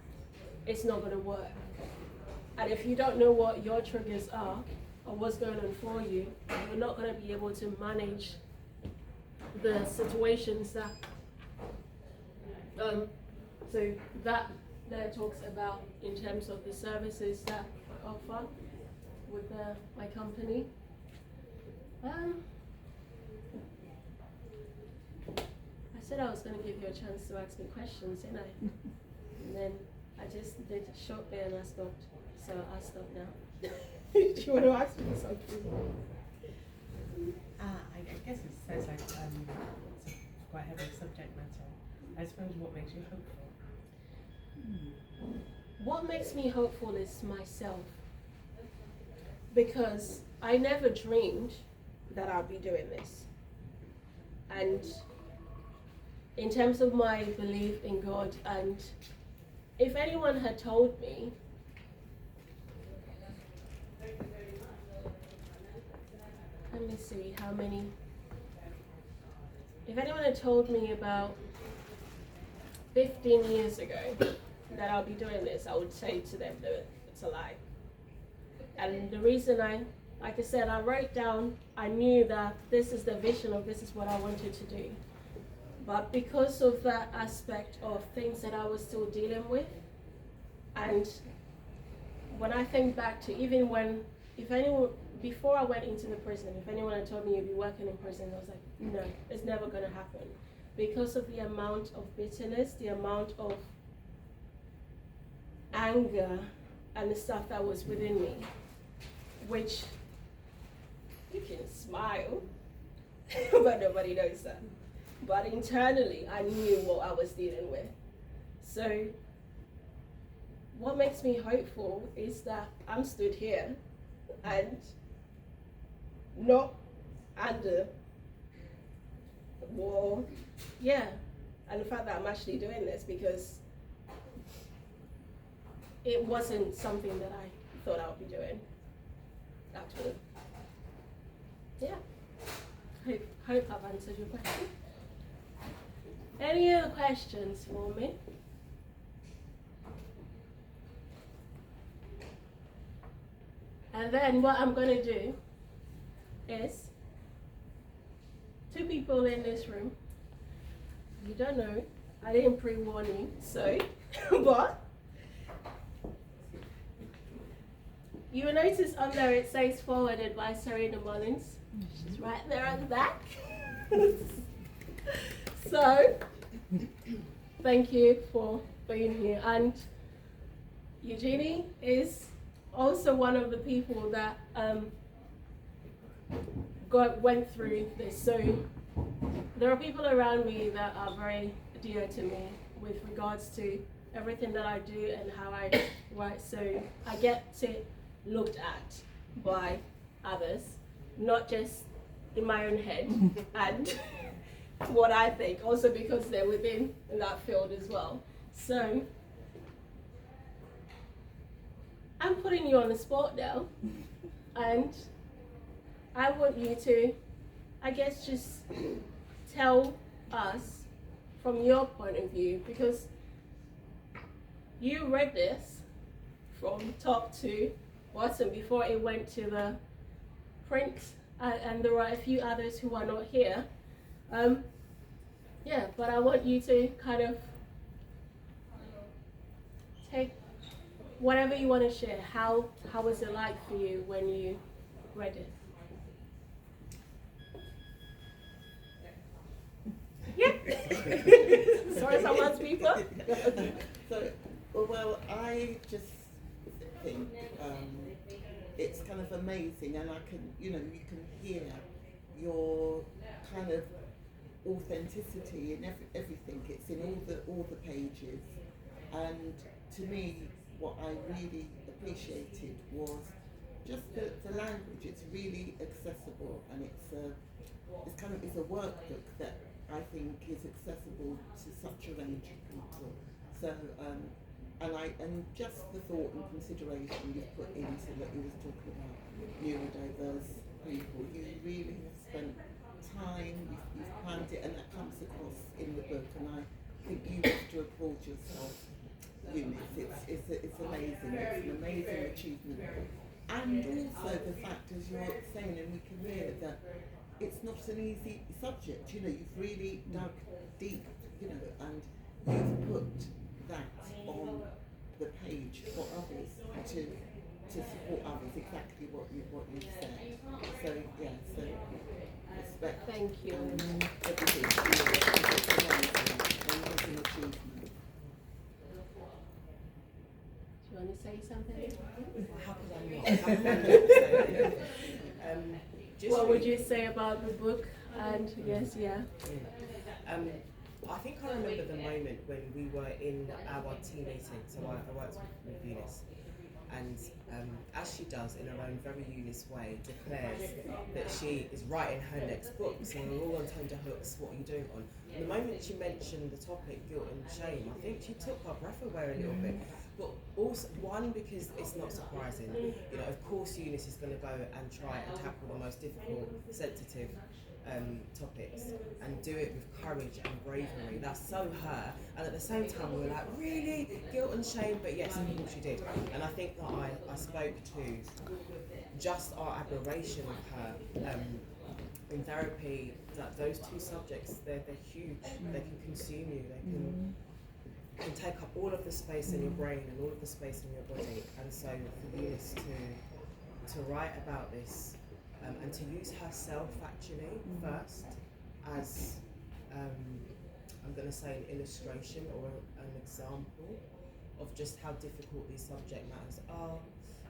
is not going to work. And if you don't know what your triggers are or what's going on for you, you're not going to be able to manage the situations that so that talks about in terms of the services that I offer with my company. I said I was going to give you a chance to ask me questions, didn't I? And then I just did a short bit and I stopped. So I'll stop now. Do you want to ask me something? I guess it sounds like it's quite heavy subject matter. I suppose what makes you hopeful? what makes me hopeful is myself. Because I never dreamed that I'd be doing this. And in terms of my belief in God, and if anyone had told me let me see how many, if anyone had told me about 15 years ago that I'll be doing this, I would say to them that it's a lie. And the reason like I said, I wrote down, I knew that this is the vision of this is what I wanted to do. But because of that aspect of things that I was still dealing with, and when I think back to even when, if anyone, before I went into the prison, if anyone had told me you'd be working in prison, I was like, no, it's never gonna happen. Because of the amount of bitterness, the amount of anger and the stuff that was within me, which you can smile, but nobody knows that. But internally, I knew what I was dealing with. So what makes me hopeful is that I'm stood here and not under war, and the fact that I'm actually doing this because it wasn't something that I thought I would be doing at all. Yeah, hope I've answered your question. Any other questions for me? And then what I'm going to do is, 2 people in this room, you don't know, I didn't pre-warn you, so, but, you will notice on there it says forwarded by Serena Mullins. She's right there at the back. So, thank you for being here. And Eugenie is also one of the people that went through this. So there are people around me that are very dear to me with regards to everything that I do and how I write. So I get it looked at by others, not just in my own head and what I think, also because they're within that field as well. So I'm putting you on the spot now, and I want you to, I guess, just tell us from your point of view, because you read this from top to bottom before it went to the print, and there are a few others who are not here. But I want you to kind of take whatever you want to share. How was it like for you when you read it? Yeah. Sorry, someone's people. So, well, I just think it's kind of amazing, and I can, you can hear your kind of authenticity in everything. It's in all the pages, and to me, what I really appreciated was just the language. It's really accessible, and it's a workbook that I think is accessible to such a range of people. So and just the thought and consideration you've put into that you was talking about neurodiverse people. You really have spent time, you've planned it, and that comes across in the book, and I think you have to applaud yourself, Eunice. It's amazing. It's an amazing achievement. And also the fact, as you're saying, and we can hear that it's not an easy subject. You've really dug deep, and you've put that on the page for others to support others, exactly what you said. So respect. Thank you. Everything. It's amazing achievement. Do you want to say something? How could I not? What would you say about the book? And yes, I think I remember the moment when we were in our team meeting. So I worked with Eunice, and as she does in her own very Eunice way, declares that she is writing her next book. So we're all on tenterhooks. What are you doing on? And the moment she mentioned the topic guilt and shame, I think she took our breath away a little bit. But also, one, because it's not surprising. You know, of course, Eunice is going to go and try and tackle the most difficult, sensitive topics and do it with courage and bravery. That's so her. And at the same time, we were like, really? Guilt and shame? But yes, of course she did. And I think that I spoke to just our admiration of her in therapy, that those two subjects, they're huge. They can consume you. They can take up all of the space in your brain and all of the space in your body. And so for Eunice to write about this, and to use herself actually first as, I'm going to say, an illustration or an example of just how difficult these subject matters are,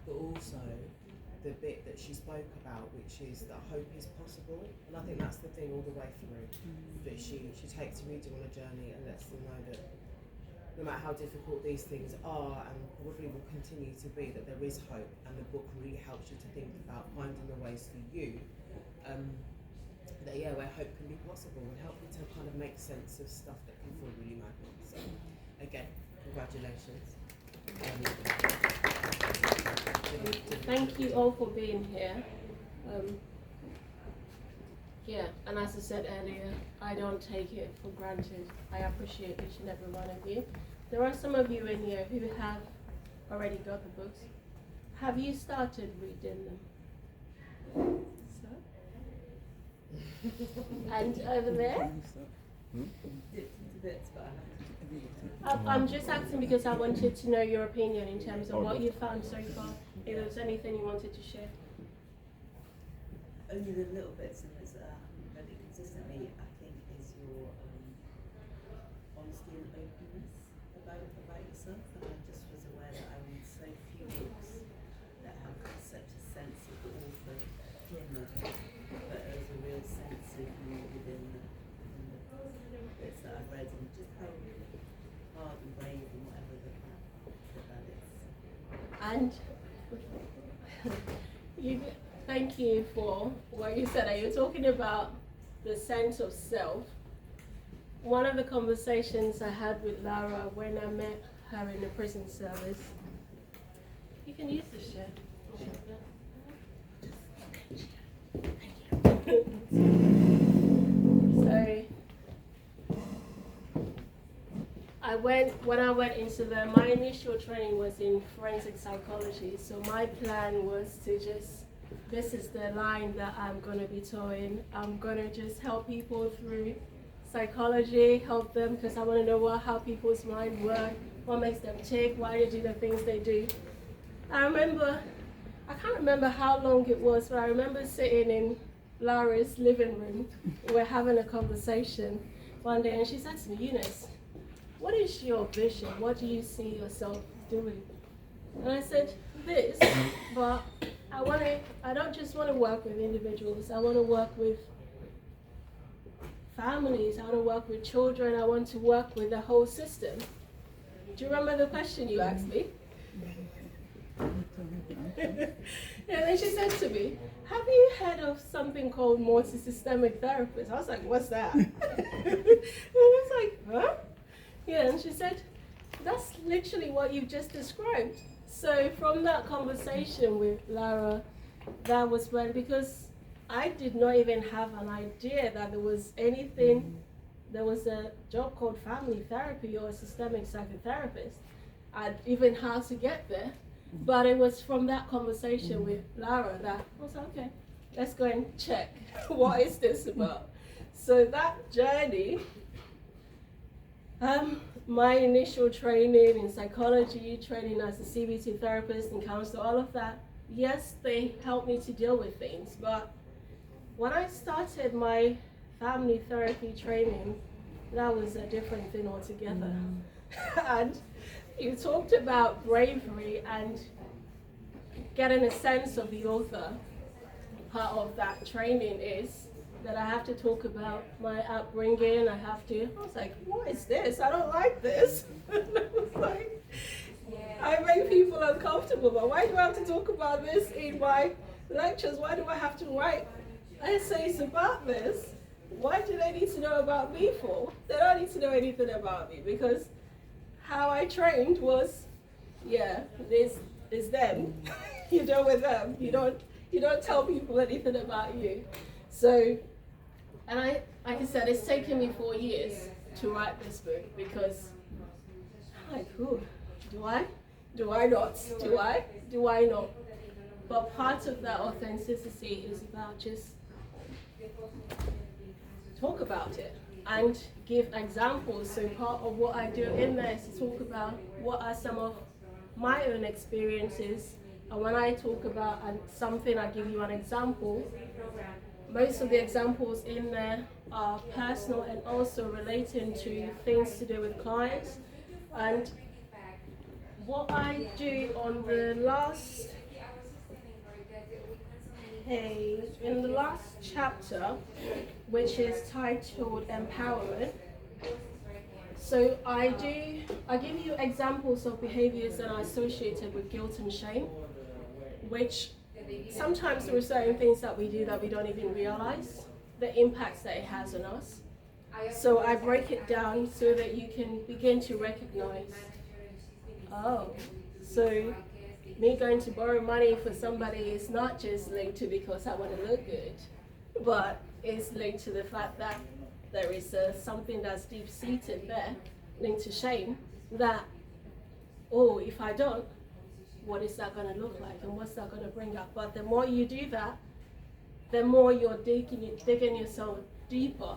but also the bit that she spoke about, which is that hope is possible. And I think that's the thing all the way through, that she takes reader on a journey and lets them know that no matter how difficult these things are, and probably will continue to be, that there is hope, and the book really helps you to think about finding the ways for you, where hope can be possible, and help you to kind of make sense of stuff that can feel really maddening. So, again, congratulations. Thank you all for being here. And as I said earlier, I don't take it for granted. I appreciate each and every one of you. There are some of you in here who have already got the books. Have you started reading them? So? And over there? I'm just asking because I wanted to know your opinion in terms of what you found so far. If there was anything you wanted to share. Only the little bits in this that I haven't read it consistently, I think, is your honesty and openness about yourself. And I just was aware that I read so few books that have such a sense of the author in them, but there's a real sense of you within the bits that I've read, and just how hard and brave and whatever that is. And thank you for what you said. Are you talking about the sense of self? One of the conversations I had with Lara when I met her in the prison service. You can use this chair. So when I went into my initial training was in forensic psychology. So my plan was to this is the line that I'm going to be towing. I'm going to just help people through psychology, help them because I want to know how people's mind work, what makes them tick, why they do the things they do. I can't remember how long it was, but I remember sitting in Lara's living room. We're having a conversation one day, and she said to me, Eunice, what is your vision? What do you see yourself doing? And I said, this, but I don't just want to work with individuals. I want to work with families. I want to work with children. I want to work with the whole system. Do you remember the question you asked me? And then she said to me, have you heard of something called multi-systemic therapist? I was like, what's that? And I was like, huh? Yeah, and she said, that's literally what you've just described. So from that conversation with Lara, that was when, because I did not even have an idea that there was a job called family therapy or a systemic psychotherapist. I'd even how to get there. But it was from that conversation with Lara that I was like, okay, let's go and check. What is this about? So that journey, my initial training in psychology, training as a CBT therapist and counselor, all of that, yes, they helped me to deal with things. But when I started my family therapy training, that was a different thing altogether. And you talked about bravery and getting a sense of the author. Part of that training is that I have to talk about my upbringing. I was like, what is this? I don't like this. I was like, I make people uncomfortable, but why do I have to talk about this in my lectures? Why do I have to write essays about this? Why do they need to know about me for? They don't need to know anything about me, because how I trained was, it's them. You deal with them. You don't tell people anything about you. So, and like I said, it's taken me 4 years to write this book, because I'm like, ooh, do I? Do I not? Do I? Do I not? But part of that authenticity is about just talk about it and give examples. So part of what I do in there is to talk about what are some of my own experiences. And when I talk about something, I give you an example. Most of the examples in there are personal and also relating to things to do with clients. And what I do on the last page, in the last chapter, which is titled Empowerment, so I give you examples of behaviors that are associated with guilt and shame, which sometimes there are certain things that we do that we don't even realize the impacts that it has on us. So I break it down so that you can begin to recognize, oh, so me going to borrow money for somebody is not just linked to because I want to look good, but it's linked to the fact that there is something that's deep-seated there, linked to shame, that, oh, if I don't, what is that going to look like and what's that going to bring up? But the more you do that, the more you're digging yourself deeper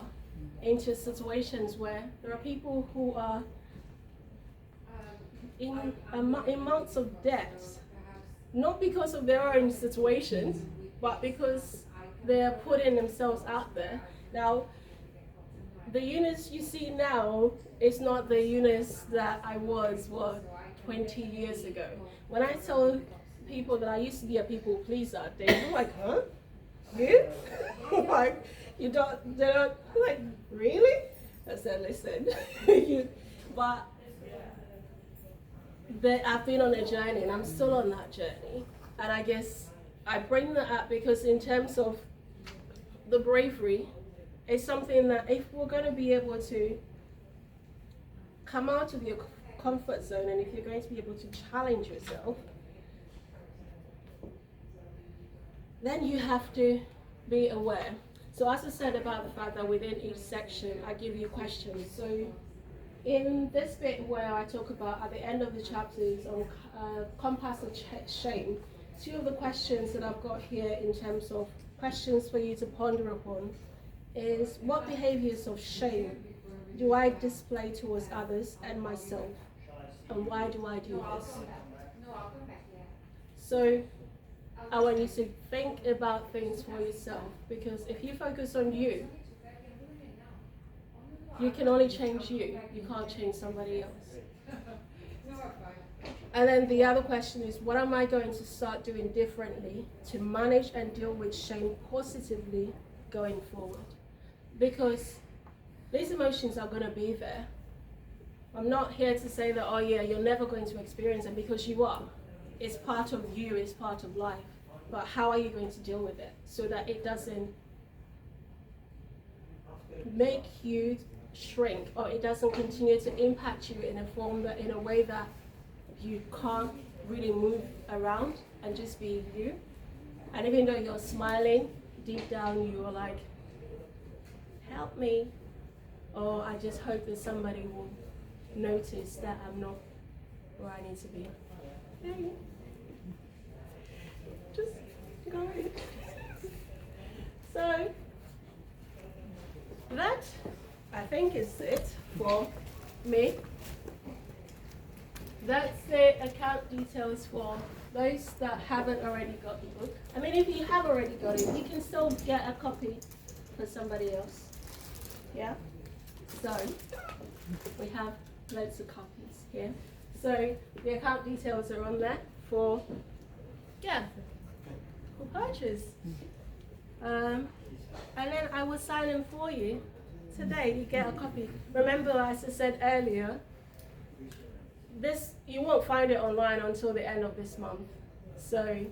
into situations where there are people who are in months of debt, not because of their own situations, but because they're putting themselves out there. Now, the Eunice you see now is not the Eunice that I was, 20 years ago. When I tell people that I used to be a people pleaser, they're like, huh? You? Like, they're not, like, really? I said, listen, but I've been on a journey and I'm still on that journey. And I guess I bring that up because in terms of the bravery, it's something that if we're going to be able to come out of your comfort zone and if you're going to be able to challenge yourself, then you have to be aware. So as I said about the fact that within each section I give you questions. So in this bit where I talk about at the end of the chapters on compass of shame, 2 of the questions that I've got here in terms of questions for you to ponder upon is, what behaviors of shame do I display towards others and myself? And why do I do this? So I want you to think about things for yourself, because if you focus on you, you can only change you. You can't change somebody else. And then the other question is, what am I going to start doing differently to manage and deal with shame positively going forward? Because these emotions are going to be there. I'm not here to say that, oh yeah, you're never going to experience them, because you are. It's part of you, it's part of life. But how are you going to deal with it so that it doesn't make you shrink, or it doesn't continue to impact you in a way that you can't really move around and just be you? And even though you're smiling, deep down you're like, help me, or I just hope that somebody will notice that I'm not where I need to be. Just go ahead. So that, I think, is it for me. That's the account details for those that haven't already got the book. I mean, if you have already got it, you can still get a copy for somebody else. Yeah? So, we have loads of copies here. So, the account details are on there for purchase. and then I will sign them for you. Today you get a copy. Remember, as I said earlier, this you won't find it online until the end of this month. So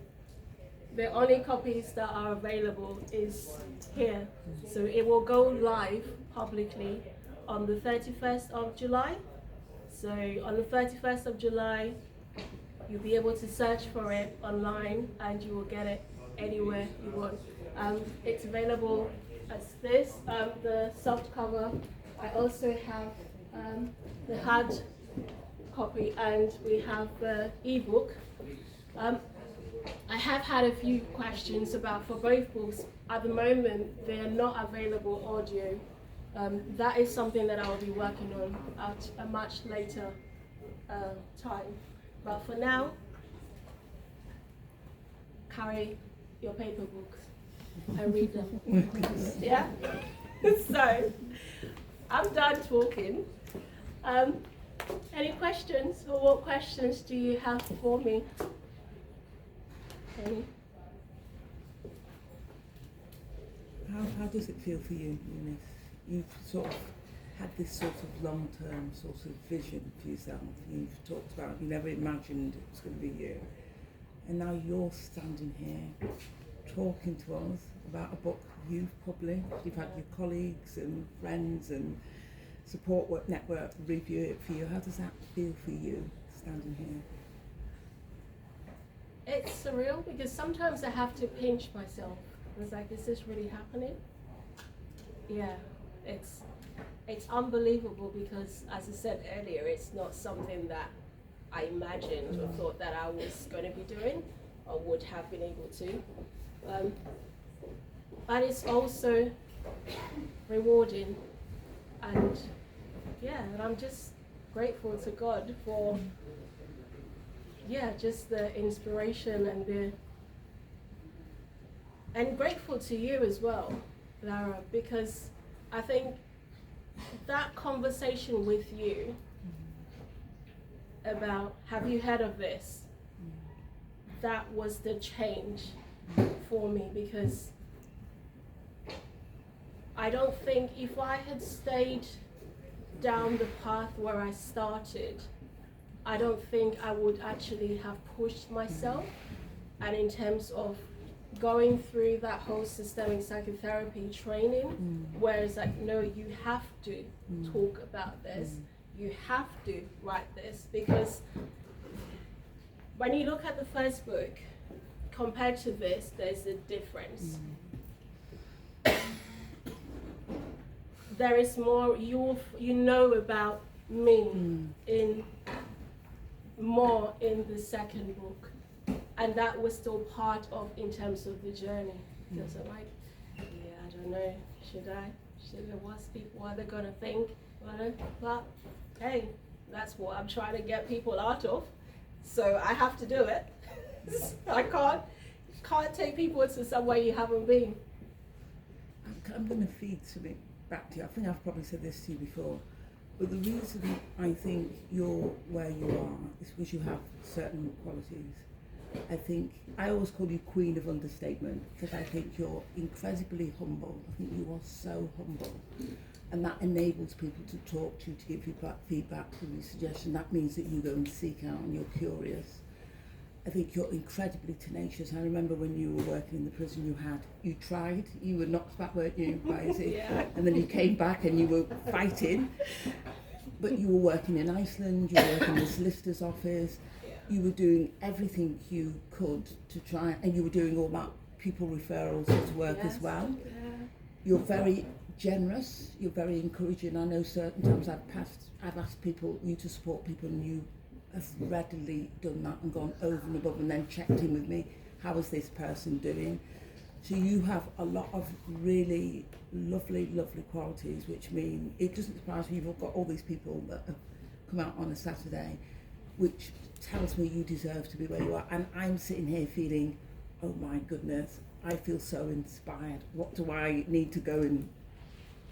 the only copies that are available is here. So it will go live publicly on the 31st of July. So on the 31st of July, you'll be able to search for it online and you will get it anywhere you want. It's available as this, the soft cover. I also have the hard copy and we have the ebook. I have had a few questions about for both books. At the moment, they are not available audio. That is something that I will be working on at a much later time. But for now, carry your paper books and read them. Yeah? So, I'm done talking. Any questions, or what questions do you have for me? Any? How does it feel for you, Eunice? You've sort of had this sort of long-term sort of vision for yourself. You've talked about you never imagined it was going to be you. And now you're standing here talking to us about a book you've published. You've had your colleagues and friends and support network review it for you. How does that feel for you, standing here? It's surreal because sometimes I have to pinch myself. It's like, is this really happening? Yeah, it's unbelievable because, as I said earlier, it's not something that I imagined or thought that I was going to be doing or would have been able to. But it's also rewarding, and yeah, and I'm just grateful to God for just the inspiration and grateful to you as well, Lara, because I think that conversation with you about have you heard of this, that was the change for me, because I don't think if I had stayed down the path where I started, I don't think I would actually have pushed myself. And in terms of going through that whole systemic psychotherapy training, where it's like, no, you have to talk about this, you have to write this, because when you look at the first book compared to this, there's a difference. There is more, you know about me in more in the second book, and that was still part of in terms of the journey. Because I'm like, yeah, I don't know, should I, what's people, what are they gonna think? But hey, that's what I'm trying to get people out of, so I have to do it. I can't take people to somewhere you haven't been. I'm going to feed something back to you. I think I've probably said this to you before, but the reason I think you're where you are is because you have certain qualities. I think I always call you Queen of Understatement, because I think you're incredibly humble. I think you are so humble, and that enables people to talk to you, to give you feedback, to give you suggestions. That means that you go and seek out and you're curious. I think you're incredibly tenacious. I remember when you were working in the prison, you tried, you were knocked back, weren't you, by Izzy? Yeah. And then you came back and you were fighting, but you were working in Iceland, you were working in the solicitor's office, you were doing everything you could to try, and you were doing all that people referrals to work as well. Yeah. You're very generous, you're very encouraging. I know certain times I've asked you to support people, and you have readily done that and gone over and above and then checked in with me. How is this person doing? So you have a lot of really lovely, lovely qualities, which mean it doesn't surprise me you've got all these people that have come out on a Saturday, which tells me you deserve to be where you are. And I'm sitting here feeling, oh my goodness, I feel so inspired. What do I need to go and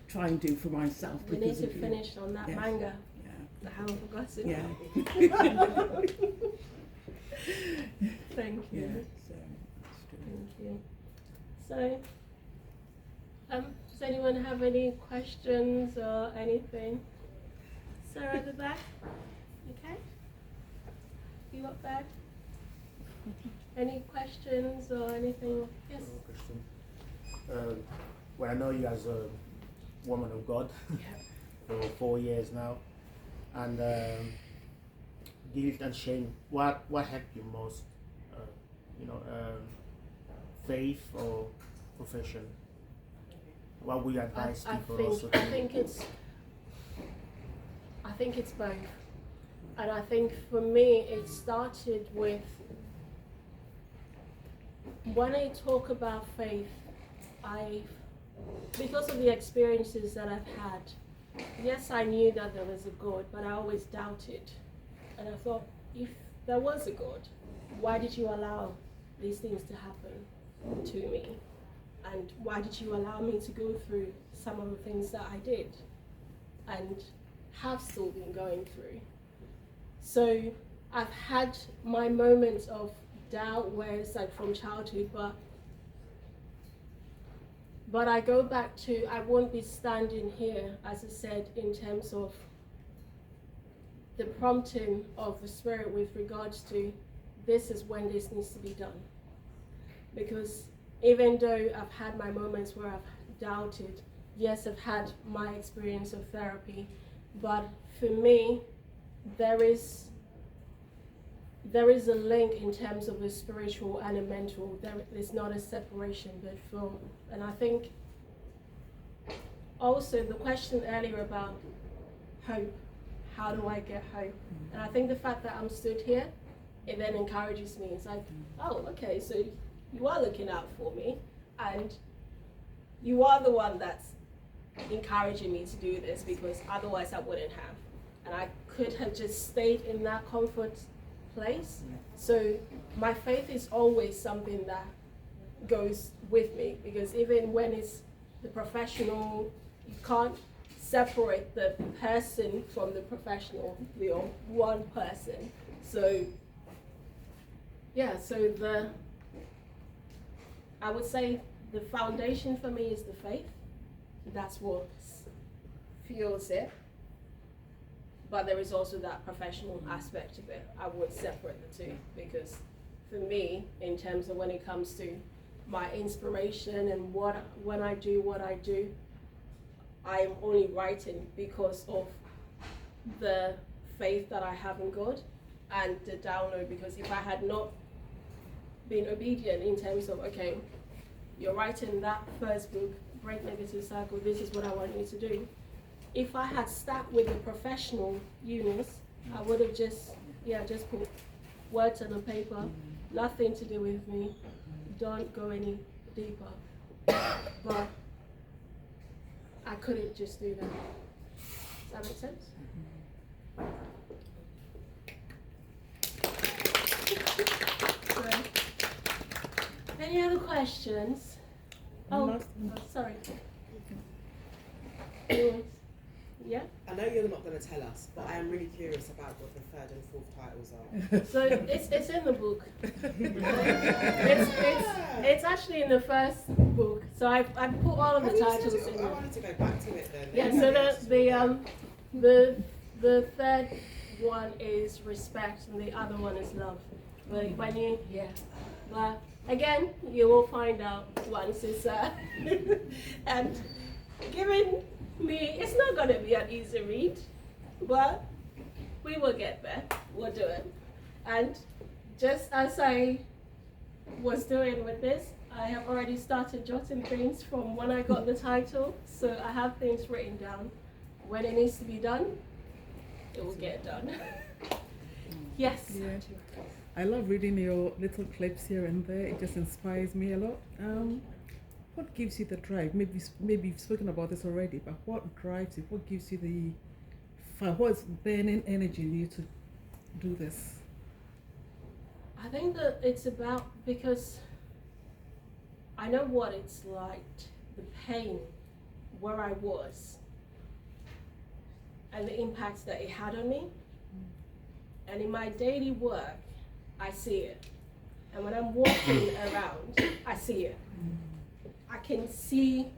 try and do for myself? We need to finish on that manga. I haven't forgotten. Yeah. Thank you. Yeah, Thank you. So, Does anyone have any questions or anything? Sarah at the back? Okay. You up there? Any questions or anything? Yes. Question. Well, I know you as a woman of God for 4 years now, and guilt and shame. What helped you most? Faith or profession? What would you advise people also? I think it's both, and I think for me it started with when I talk about faith. Because of the experiences that I've had, yes, I knew that there was a God, but I always doubted, and I thought, if there was a God, why did you allow these things to happen to me? And why did you allow me to go through some of the things that I did and have still been going through? So I've had my moments of doubt where it's like from childhood, but I go back to, I won't be standing here, as I said, in terms of the prompting of the Spirit with regards to this is when this needs to be done. Because even though I've had my moments where I've doubted, yes, I've had my experience of therapy, but for me, there is a link in terms of the spiritual and the mental. There is not a separation, and I think also the question earlier about hope, how do I get hope? And I think the fact that I'm stood here, it then encourages me. It's like, oh, okay, so you are looking out for me, and you are the one that's encouraging me to do this, because otherwise I wouldn't have. And I could have just stayed in that comfort place. So my faith is always something that goes with me, because even when it's the professional, you can't separate the person from the professional. You're one person. So yeah, so I would say the foundation for me is the faith. That's what fuels it. But there is also that professional aspect of it. I would separate the two, because for me, in terms of when it comes to my inspiration and when I do what I do, I am only writing because of the faith that I have in God and the download. Because if I had not been obedient in terms of, okay, you're writing that first book, Break Negative Cycle, this is what I want you to do. If I had stuck with the professional Eunice, I would have just put words on a paper, nothing to do with me, don't go any deeper. But I couldn't just do that. Does that make sense? So, any other questions? Oh, sorry. Yeah? I know you're not going to tell us, but I am really curious about what the third and fourth titles are. So it's in the book. It's actually in the first book. So I put all of the titles in I there. wanted to go back to it then. Yeah. So the third one is respect, and the other one is love. But but again, you will find out once it's and given me, it's not going to be an easy read, but we will get there. We'll do it. And just as I was doing with this, I have already started jotting things from when I got the title, so I have things written down. When it needs to be done, it will get done. Yes. Yeah. I love reading your little clips here and there. It just inspires me a lot. What gives you the drive? Maybe you've spoken about this already, but what drives you? What gives you the fire? What's burning energy in you to do this? I think that it's about, because I know what it's like, the pain where I was and the impact that it had on me. And in my daily work, I see it. And when I'm walking around, I see it. I can see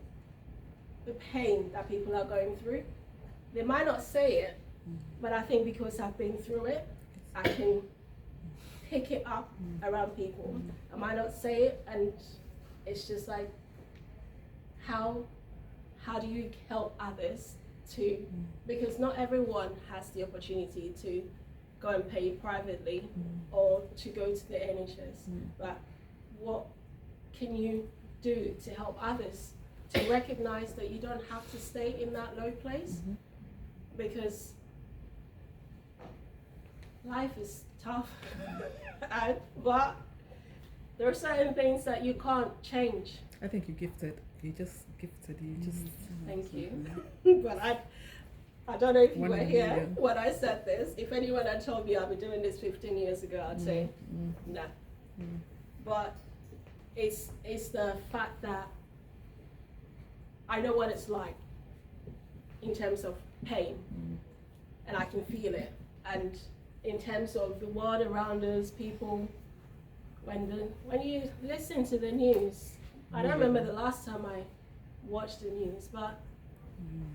the pain that people are going through. They might not say it, but I think because I've been through it, I can pick it up around people. I might not say it, and it's just like, how do you help others to, because not everyone has the opportunity to go and pay privately or to go to the NHS, but what can you do to help others to recognize that you don't have to stay in that low place? Because life is tough, but there are certain things that you can't change. I think you're gifted. You're just gifted. You just. Thank you. But I don't know if you were here when I said this. If anyone had told me I'd be doing this 15 years ago, I'd say, nah. But it's the fact that I know what it's like in terms of pain, and I can feel it. And in terms of the world around us, people, when you listen to the news, I don't remember the last time I watched the news, but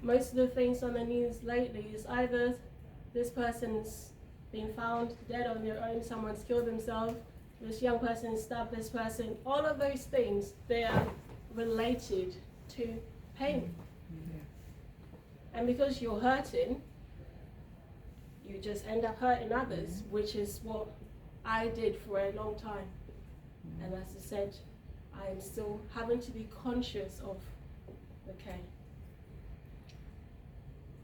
most of the things on the news lately is either this person's been found dead on their own, someone's killed themselves, this young person stabbed this person. All of those things, they are related to pain. And because you're hurting, you just end up hurting others, which is what I did for a long time. And as I said, I am still having to be conscious of, okay,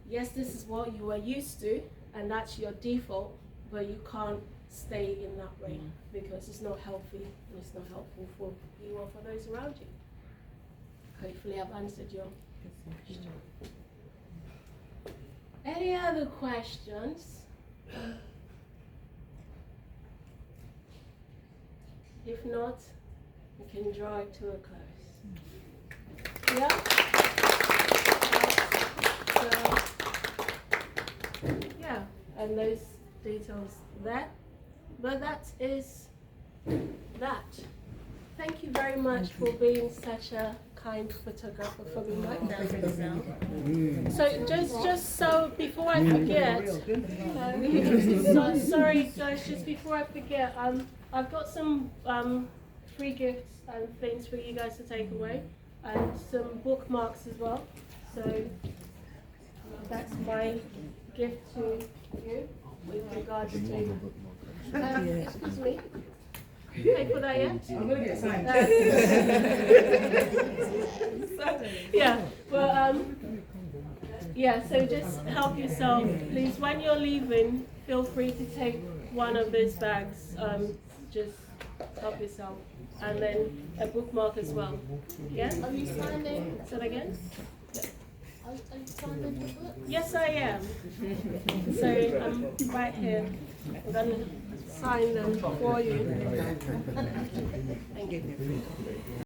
yes, this is what you are used to, and that's your default, but you can't stay in that way because it's not healthy and it's not helpful for you or for those around you. Hopefully I've answered your question. Any other questions? If not, we can draw it to a close. Yeah? Yeah, and those details there. But that is that. Thank you very much for being such a kind photographer for me like that. So just so before I forget, so sorry guys, just before I forget, I've got some free gifts and things for you guys to take away, and some bookmarks as well. So that's my gift to you with regards to. Excuse me. Pay for that yet? I'm gonna get signed. Yeah, but yeah. So just help yourself, please. When you're leaving, feel free to take one of those bags. Just help yourself, and then a bookmark as well. Yeah. Are you signing? Say that again. Are you signing the book? Yes, I am. So I'm right here. I'm gonna sign them for you. Thank you.